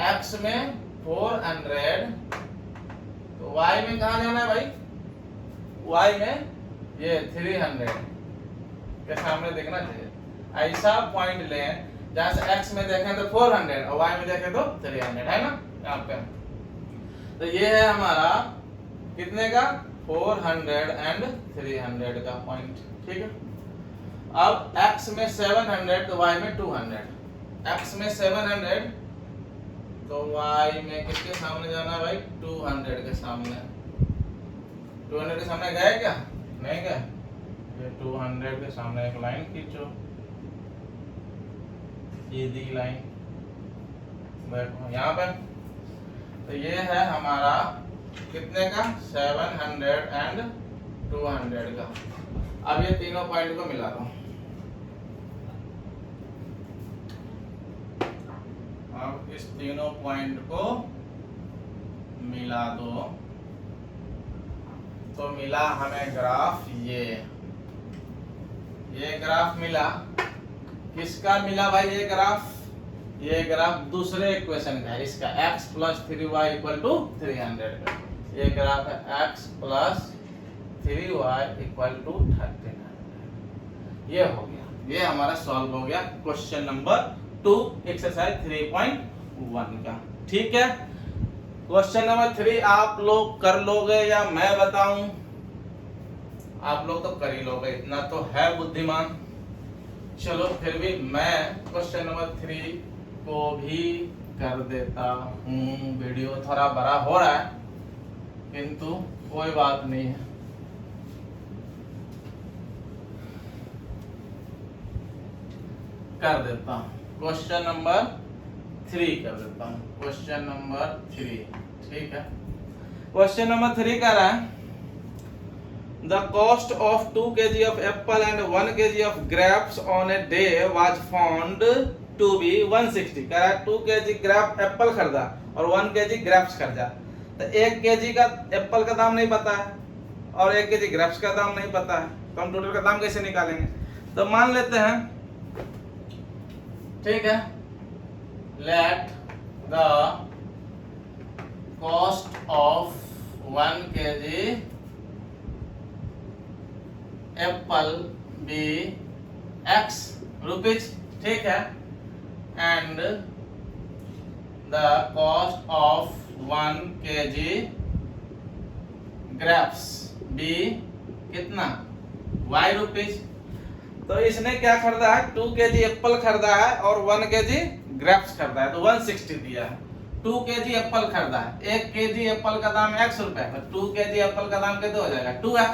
x में 400 तो y में कहाँ जाना है भाई y में ये 300 के सामने देखना चाहिए। ऐसा पॉइंट लें जहां से x में देखें तो 400 और y में देखें तो 300, है ना यहाँ पे। तो ये है हमारा कितने का 400 एंड 300 का पॉइंट। ठीक है, अब x में 700 तो y में 200, x में 700 तो y में किसके सामने जाना है भाई 200 के सामने, 200 के सामने गए क्या नहीं गए, ये 200 के सामने एक लाइन खींचो, सीधी लाइन, देखो यहाँ पे। तो ये है हमारा कितने का, 700 एंड 200 का। अब ये तीनों पॉइंट को मिला दो। अब इस तीनों पॉइंट को मिला दो तो मिला हमें ग्राफ ये ग्राफ मिला। किसका मिला भाई ये ग्राफ? ये ग्राफ दूसरे इक्वेशन का है, इसका x + 3y = 300 का। ये ग्राफ है x + 3y = 1300। ये हो गया, ये हमारा सॉल्व हो गया क्वेश्चन नंबर 2 एक्सरसाइज 3.1 का। ठीक है, क्वेश्चन नंबर 3 आप लोग कर लोगे या मैं बताऊं? आप लोग तो कर ही लोगे, इतना तो है बुद्धिमान। चलो फिर भी मैं क्वेश्चन नंबर 3 को भी कर देता हूँ। वीडियो थोड़ा बड़ा हो रहा है किंतु कोई बात नहीं है। कर देता हूँ क्वेश्चन नंबर 3 कर देता हूँ, क्वेश्चन नंबर 3। ठीक है, क्वेश्चन नंबर 3 कह रहा है The cost of 2 kg of apple and 1 kg of grapes on a day was found to be 160। कह रहा है 2 kg ग्रेप एप्पल खरीदा और 1 kg ग्रेप्स खरीदा। तो 1 kg का एप्पल का दाम नहीं पता है और 1 kg ग्रेप्स का दाम नहीं पता है, तो हम टोटल का दाम कैसे निकालेंगे? तो मान लेते हैं, ठीक है, let the cost of 1 kg apple be x rupees. ठीक है, and the cost of 1 kg grapes be कितना, y रुपीज। तो इसने क्या खरीदा है, 2 kg एप्पल खरीदा है और 1 kg ग्रेप्स खरीदा है, तो 160 दिया है। 2 kg एप्पल खरीदा है, 1 kg एप्पल का दाम x रुपए, तो 2 kg एप्पल का दाम कितना हो जाएगा, 2x।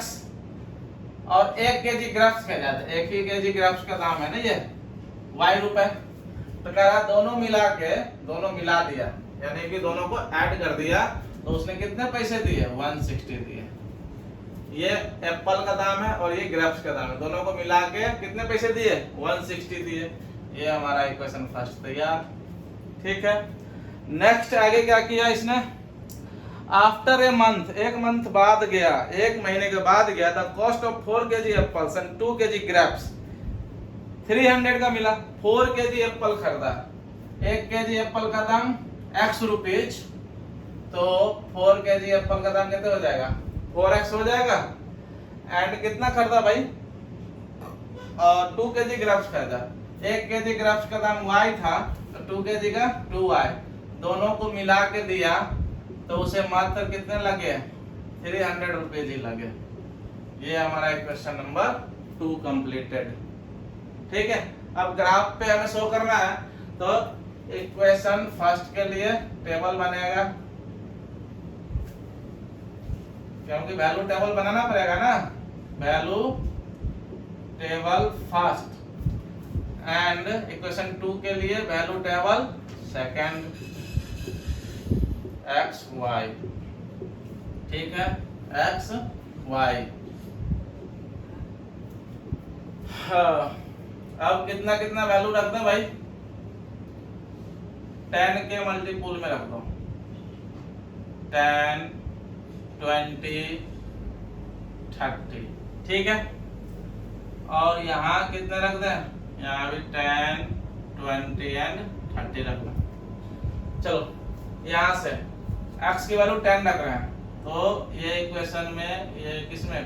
और 1 kg ग्रेप्स कह जाते, 1 ही kg ग्रेप्स का दाम है ना ये, y रुपए। तो कह रहा दोनों मिला दिया, यानी कि दोनों को ऐड कर दिया, तो उसने कितने पैसे दिए, 160 दिए। ये एप्पल का दाम है और ये ग्रेप्स का दाम है, दोनों को मिला के कितने पैसे दिए, 160 दिए। ये हमारा इक्वेशन फर्स्ट तैयार। ठीक है, नेक्स्ट आगे क्या किया इसने, आफ्टर ए मंथ, 1 मंथ बाद गया, 1 महीने के बाद गया, the cost of 4 kg apples and 2 kg grapes 300 का मिला। 4 kg एप्पल खरीदा, 1 kg एप्पल का दाम x रुपीज, तो 4 kg एप्पल का दाम कितना हो जाएगा, 4x हो जाएगा। एंड कितना खरीदा भाई, 2 kg ग्रेप्स खरीदा, 1 kg ग्रेप्स का दाम y था, तो 2 kg का 2y, दोनों को मिला के दिया, तो उसे मात्र कितने लगे, 300 रुपीज ही लगे। ये हमारा क्वेश्चन नंबर 2 कंप्लीटेड। ठीक है, अब ग्राफ पे हमें शो करना है, तो इक्वेशन फर्स्ट के लिए टेबल बनेगा, क्योंकि वैल्यू टेबल बनाना पड़ेगा ना, value table first, and equation 2 के लिए value table second, x y। ठीक है, x y। हाँ, अब कितना कितना वैल्यू रख दो भाई, 10 के मल्टीपुल में रख दो, 10 20 30। ठीक है, और यहाँ कितने रख दें, यहाँ भी 10 20 एंड 30 रख दो। चलो यहाँ से x की वैल्यू 10 रख रहे हैं, तो ये इक्वेशन में ये किसमें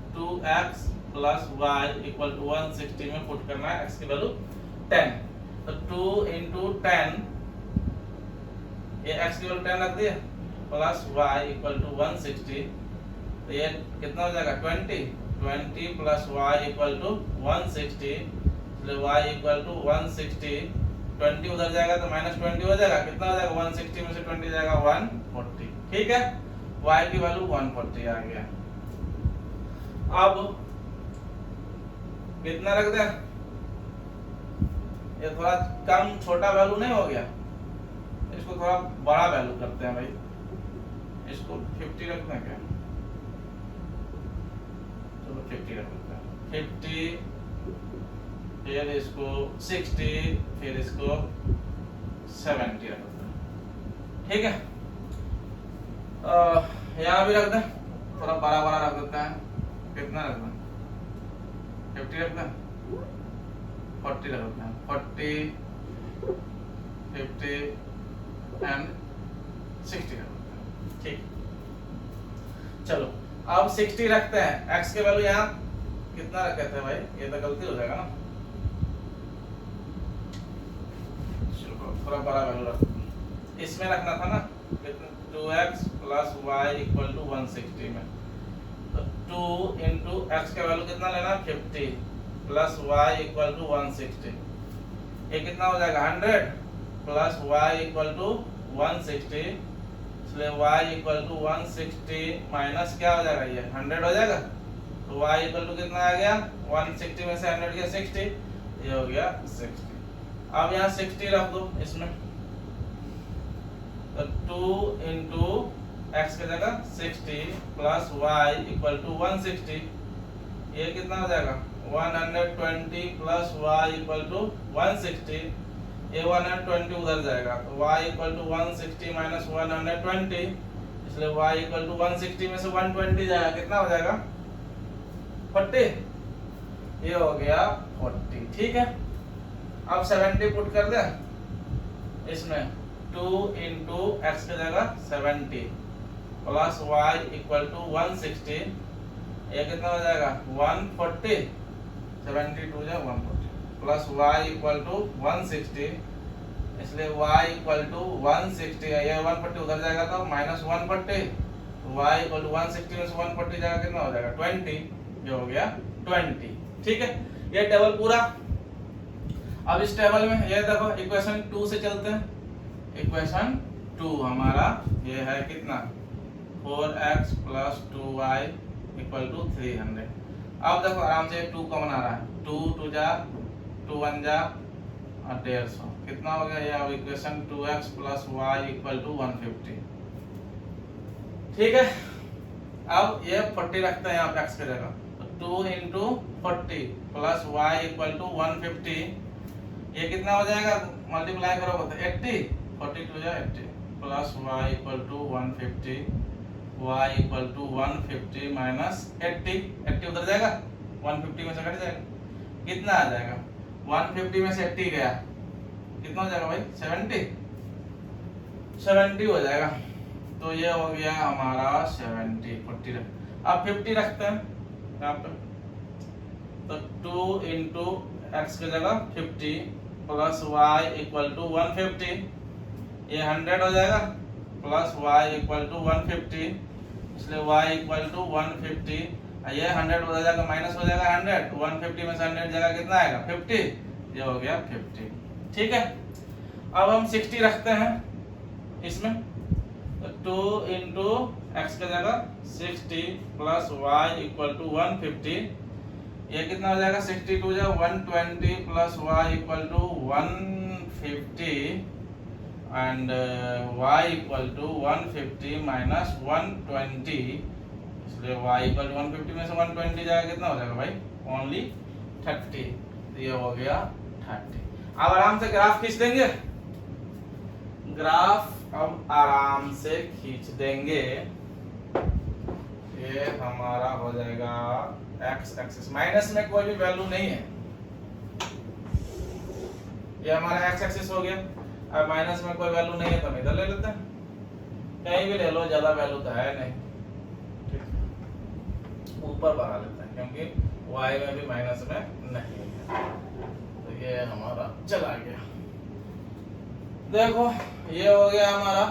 2x + y = 160 में पुट करना है, x की वैल्यू 10, तो 2 × 10, ये x की वैल्यू 10 रख दिए, प्लस y = 160, तो ये कितना हो जाएगा 20 + y = 160, तो y = 160, 20 उधर जाएगा तो -20 हो जाएगा, कितना हो जाएगा, 160 में से 20 जाएगा 140। ठीक है, y की वैल्यू 140 आ गया। अब कितना रख दें, ये थोड़ा कम छोटा वैल्यू नहीं हो गया, इसको थोड़ा बड़ा वैल्यू करते हैं भाई, इसको 50 रखते हैं क्या, चलो 50 रख देते हैं, 50, फिर इसको 60, फिर इसको 70 रख देते हैं, ठीक है। यहाँ भी रख दें, थोड़ा बड़ा बड़ा रख देते हैं, कितना रख दें, 50 रख दें, 40 रख देते हैं, 40, 50 एंड 60 रख देते हैं, ठीक। चलो अब 60 रखते हैं, x के वैल्यू यहाँ कितना रखे थे भाई, ये तो गलती हो जाएगा ना, चलो थोड़ा बड़ा वैल्यू रख, इसमें रखना था ना 2x plus Y equal to 160 में, तो 2 इंटू एक्स का वैल्यू कितना लेना, 50 प्लस वाई इक्वल टू 160, ये कितना हो जाएगा 100 प्लस वाई इक्वल टू 160, इसलिए वाई इक्वल टू 160 माइनस क्या हो जाएगा, ये 100 हो जाएगा, तो वाई इक्वल टू कितना आ गया, 160 में से 100 गया 60, ये हो गया 60। अब यहाँ 60 रख दो इसमें, तो 2 इंटू एक्स की जगह 60 प्लस वाई इक्वल टू 160, ये कितना हो जाएगा 120 प्लस वाई इक्वल टू 160, ये 120 उधर जाएगा, तो वाई इक्वल टू 160 माइनस 120, इसलिए वाई इक्वल टू 160 में से 120 जाएगा, कितना हो जाएगा 40, ये हो गया 40, ठीक है। अब 70 पुट कर दे इसमें, 2 इंटू एक्स की जगह 70 प्लस वाई इक्वल टू 160, ये कितना हो जाएगा 140, 72 जो 140 प्लस वाई इक्वल टू 160, इसलिए वाई इक्वल टू 160, ये 140 उधर जाएगा तो माइनस 140, वाई इक्वल टू 160 में से 140 जाएगा, कितना हो जाएगा 20, ये हो गया 20, ठीक है। ये टेबल पूरा। अब इस टेबल में ये देखो इक्वेशन 2 से चलते हैं, इक्वेशन 2 हमारा ये है कितना 4x plus 2y equal to 300। अब देखो आराम से 2 कॉमन आ रहा है, 2 2 जा 2 1 जा और 150, कितना हो गया ये, अब equation 2x plus y equal to 150, ठीक है। अब ये 40 रखते हैं यहाँ पे x की जगह, तो 2 into 40 plus y equal to 150, ये कितना हो जाएगा, मल्टीप्लाई करोगे तो 80, 42 जा 80 plus y equal to 150, y equal to 150 minus 80 उधर जाएगा, 150 में से कट जाएगा, कितना आ जाएगा 150 में से 80 गया, कितना हो जाएगा भाई 70 हो जाएगा, तो ये हो गया हमारा 70, 40 अब 50 रखते हैं यहाँ पे, तो 2 इंटू एक्स की जगह 50 प्लस वाई इक्वल टू 150, ये 100 हो जाएगा प्लस वाई इक्वल टू 150, इसलिए वाई इक्वल टू 150, ये 100 हो जाएगा माइनस हो जाएगा 100, 150 में से 100 जगह कितना आएगा 50, ये हो गया 50, ठीक है। अब हम 60 रखते हैं इसमें, तो 2 इंटू एक्स की जगह 60 प्लस वाई इक्वल टू 150, ये कितना हो जाएगा 62 जा 120 plus y equal to 150 and y equal to 150 minus 120, इसलिए y इक्वल टू 150 में से 120 जाएगा, कितना हो जाएगा भाई ओनली 30, तो ये हो गया 30। अब आराम से ग्राफ खींच देंगे, ग्राफ अब आराम से खींच देंगे, ये हमारा हो जाएगा एक्स एक्सिस, माइनस में कोई भी वैल्यू नहीं है, ये हमारा एक्स एक्सिस हो गया। अब माइनस में कोई वैल्यू नहीं है तो हम इधर ले लेते हैं, कहीं भी ले लो, ज्यादा वैल्यू तो है नहीं, ठीक, ऊपर बढ़ा लेते हैं क्योंकि वाई में भी माइनस में नहीं है, तो ये हमारा चला गया। देखो ये हो गया हमारा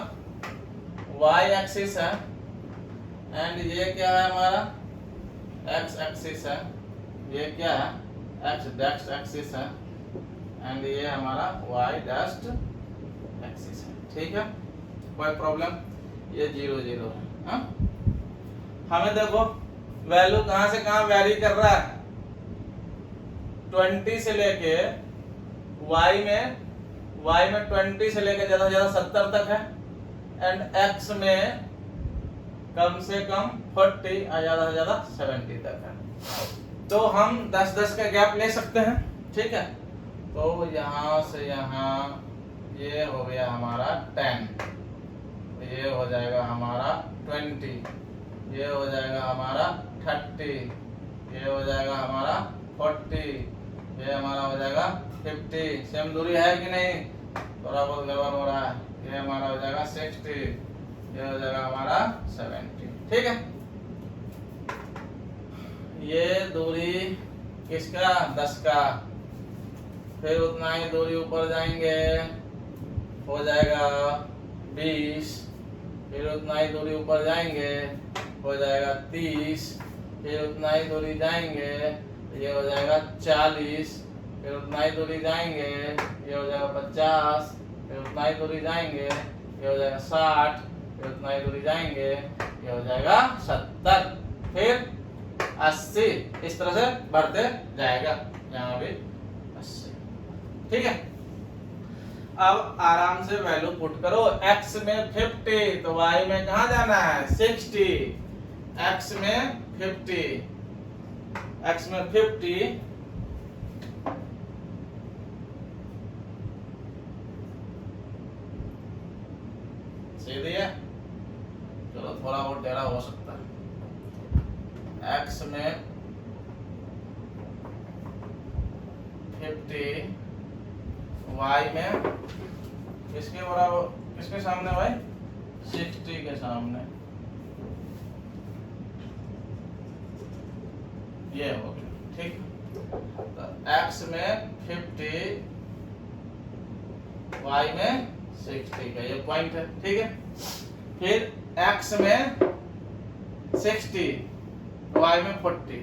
वाई एक्सिस है, एंड ये क्या है हमारा एक्स एक्सिस है, ये क्या है एक्स डैश एक्सिस है, एंड ये हमारा वाई डैश एक्सिस है, ठीक है, कोई प्रॉब्लम, ये 0 0 है, हाँ? हमें देखो वैल्यू कहां से कहां वैरी कर रहा है, 20 से लेके y में 20 से लेकर ज्यादा से ज्यादा 70 तक है, एंड x में कम से कम 40 और ज्यादा से ज्यादा 70 तक है। तो हम 10-10 का गैप ले सकते हैं, ठीक है। तो यहाँ से यहाँ ये हो गया हमारा 10, ये हो जाएगा हमारा 20, ये हो जाएगा हमारा 30, ये हो जाएगा हमारा 40, ये हमारा हो जाएगा 50। सेम दूरी है कि नहीं, थोड़ा बहुत गड़बड़ हो रहा है। ये हमारा हो जाएगा 60, ये हो जाएगा हमारा 70, ठीक है। ये दूरी किसका, 10 का। फिर उतना ही दूरी ऊपर जाएंगे, हो जाएगा 20, फिर उतना ही दूरी ऊपर जाएंगे, हो जाएगा 30, फिर उतना ही दूरी जाएंगे, ये हो जाएगा 40, फिर उतना ही दूरी जाएंगे, ये हो जाएगा 50, फिर उतना ही दूरी जाएंगे, ये हो जाएगा 60, फिर उतना ही दूरी जाएंगे, ये हो जाएगा 70, फिर 80। इस तरह से बढ़ते जाएगा, यहाँ भी 80, ठीक है। अब आराम से वैल्यू पुट करो। x में 50 तो y में कहाँ जाना है, 60। x में 50, x में 50 सीधी है, चलो थोड़ा बहुत टेढ़ा हो सकता है। x में 50, y में किसके बराबर, किसके सामने भाई, 60 के सामने, ये हो गया, ठीक। तो x में 50, y में 60 का ये पॉइंट है, ठीक है। फिर x में 60, y में 40,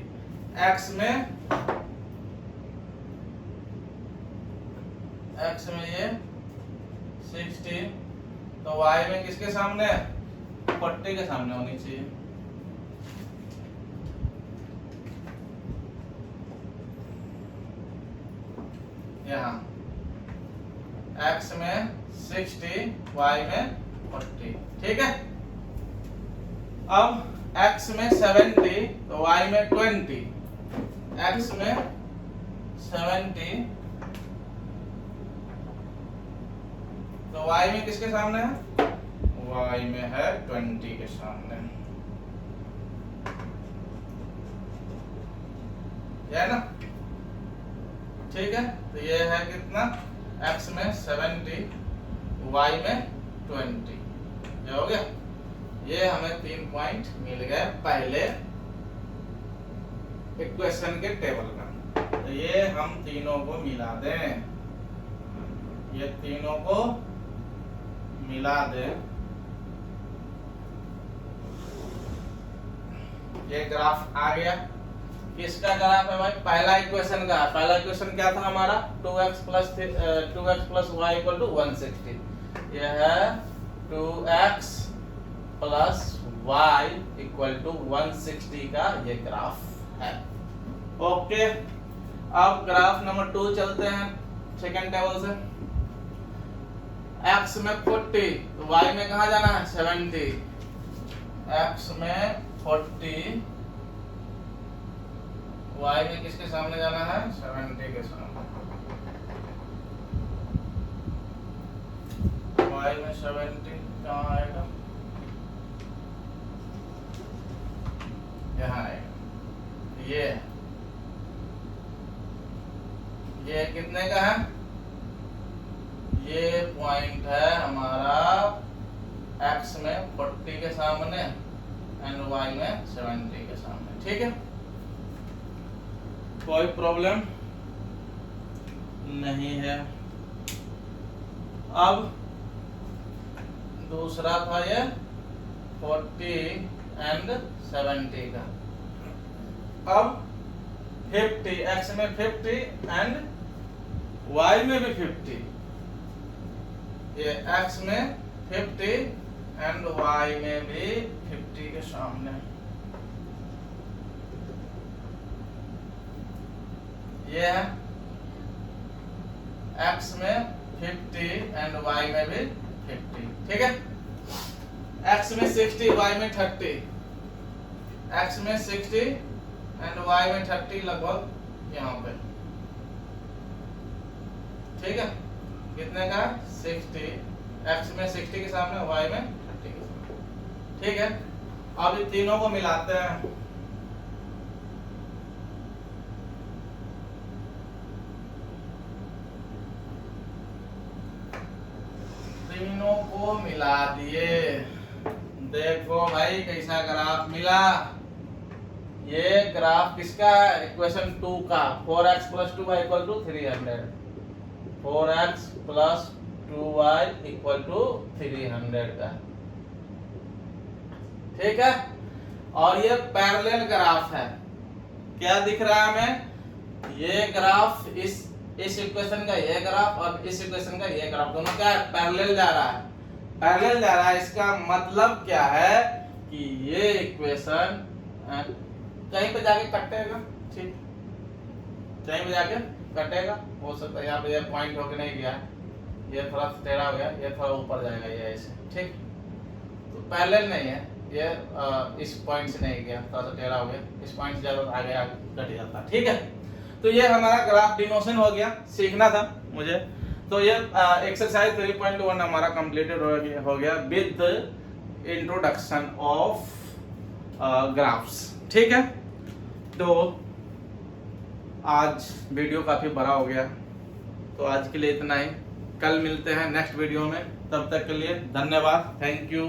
x में ये 60 तो y में किसके सामने, 40 के सामने होनी चाहिए। यहाँ x में 60, y में 40, ठीक है। अब x में 70 तो y में 20, x में 70 तो y में किसके सामने है, y में है 20 के सामने, है ना, ठीक है। तो ये है कितना, x में 70, y में 20, ये हो गया। ये हमें 3 पॉइंट मिल गए पहले इक्वेशन के टेबल का। तो ये हम तीनों को मिला दें, ये तीनों को मिला दें, ये ग्राफ आ गया। किसका ग्राफ है भाई, पहला इक्वेशन का। पहला इक्वेशन क्या था हमारा, 2x plus y equal to 160। यह है 2x plus y equal to 160 का ये ग्राफ है, ओके। अब ग्राफ नंबर 2 चलते हैं सेकंड टेबल से। x में 40 तो y में कहा जाना है, 70। x में 40, y में किसके सामने जाना है, 70 के सामने। y में 70 कहाँ आएगा, यहाँ आएगा। ये कितने का है, ये पॉइंट है हमारा x में 40 के सामने एंड y में 70 के सामने, ठीक है। कोई प्रॉब्लम नहीं है। अब दूसरा था ये 40 एंड 70 का। अब 50, x में 50 एंड y में भी 50, ये x में 50 एंड y में भी 50 के सामने, ये है x में 50 एंड y में भी 50, ठीक है। x में 60, y में 30, x में 60 एंड y में 30 लगभग यहाँ पे, ठीक है। कितने का 60, x में 60 के सामने y में 30 के सामने, ठीक है। अब इन तीनों को मिलाते हैं, तीनों को मिला दिए। देखो भाई कैसा ग्राफ मिला। ये ग्राफ किसका है, इक्वेशन 2 का, 4x + 2y = 300, 4x + 2y = 300 का, ठीक है। और ये पैरेलल ग्राफ है, क्या दिख रहा है हमें, ये ग्राफ इस इक्वेशन का ये ग्राफ और इस इक्वेशन का ये ग्राफ, दोनों क्या है, पैरेलल जा रहा है, पैरेलल जा रहा है। इसका मतलब क्या है कि ये इक्वेशन कहीं पे जाके कटेगा, ठीक, कहीं पे जाके कटेगा, हो सकता है यहाँ पे ये पॉइंट होके नहीं गया, ये थोड़ा टेढ़ा हो गया, ये थोड़ा ऊपर जाएगा, ये ऐसे, ठीक। तो पैरेलल नहीं है ये, इस पॉइंट से नहीं गया, थोड़ा सा टेढ़ा हो गया, इस पॉइंट से ज्यादा आगे कट जाता, ठीक है। तो ये हमारा ग्राफ डिनोशन हो गया, सीखना था मुझे। तो ये एक्सरसाइज 3.1 हमारा कंप्लीटेड हो गया विद इंट्रोडक्शन ऑफ ग्राफ्स, ठीक है। तो आज वीडियो काफी बड़ा हो गया, तो आज के लिए इतना ही। कल मिलते हैं नेक्स्ट वीडियो में, तब तक के लिए धन्यवाद, थैंक यू।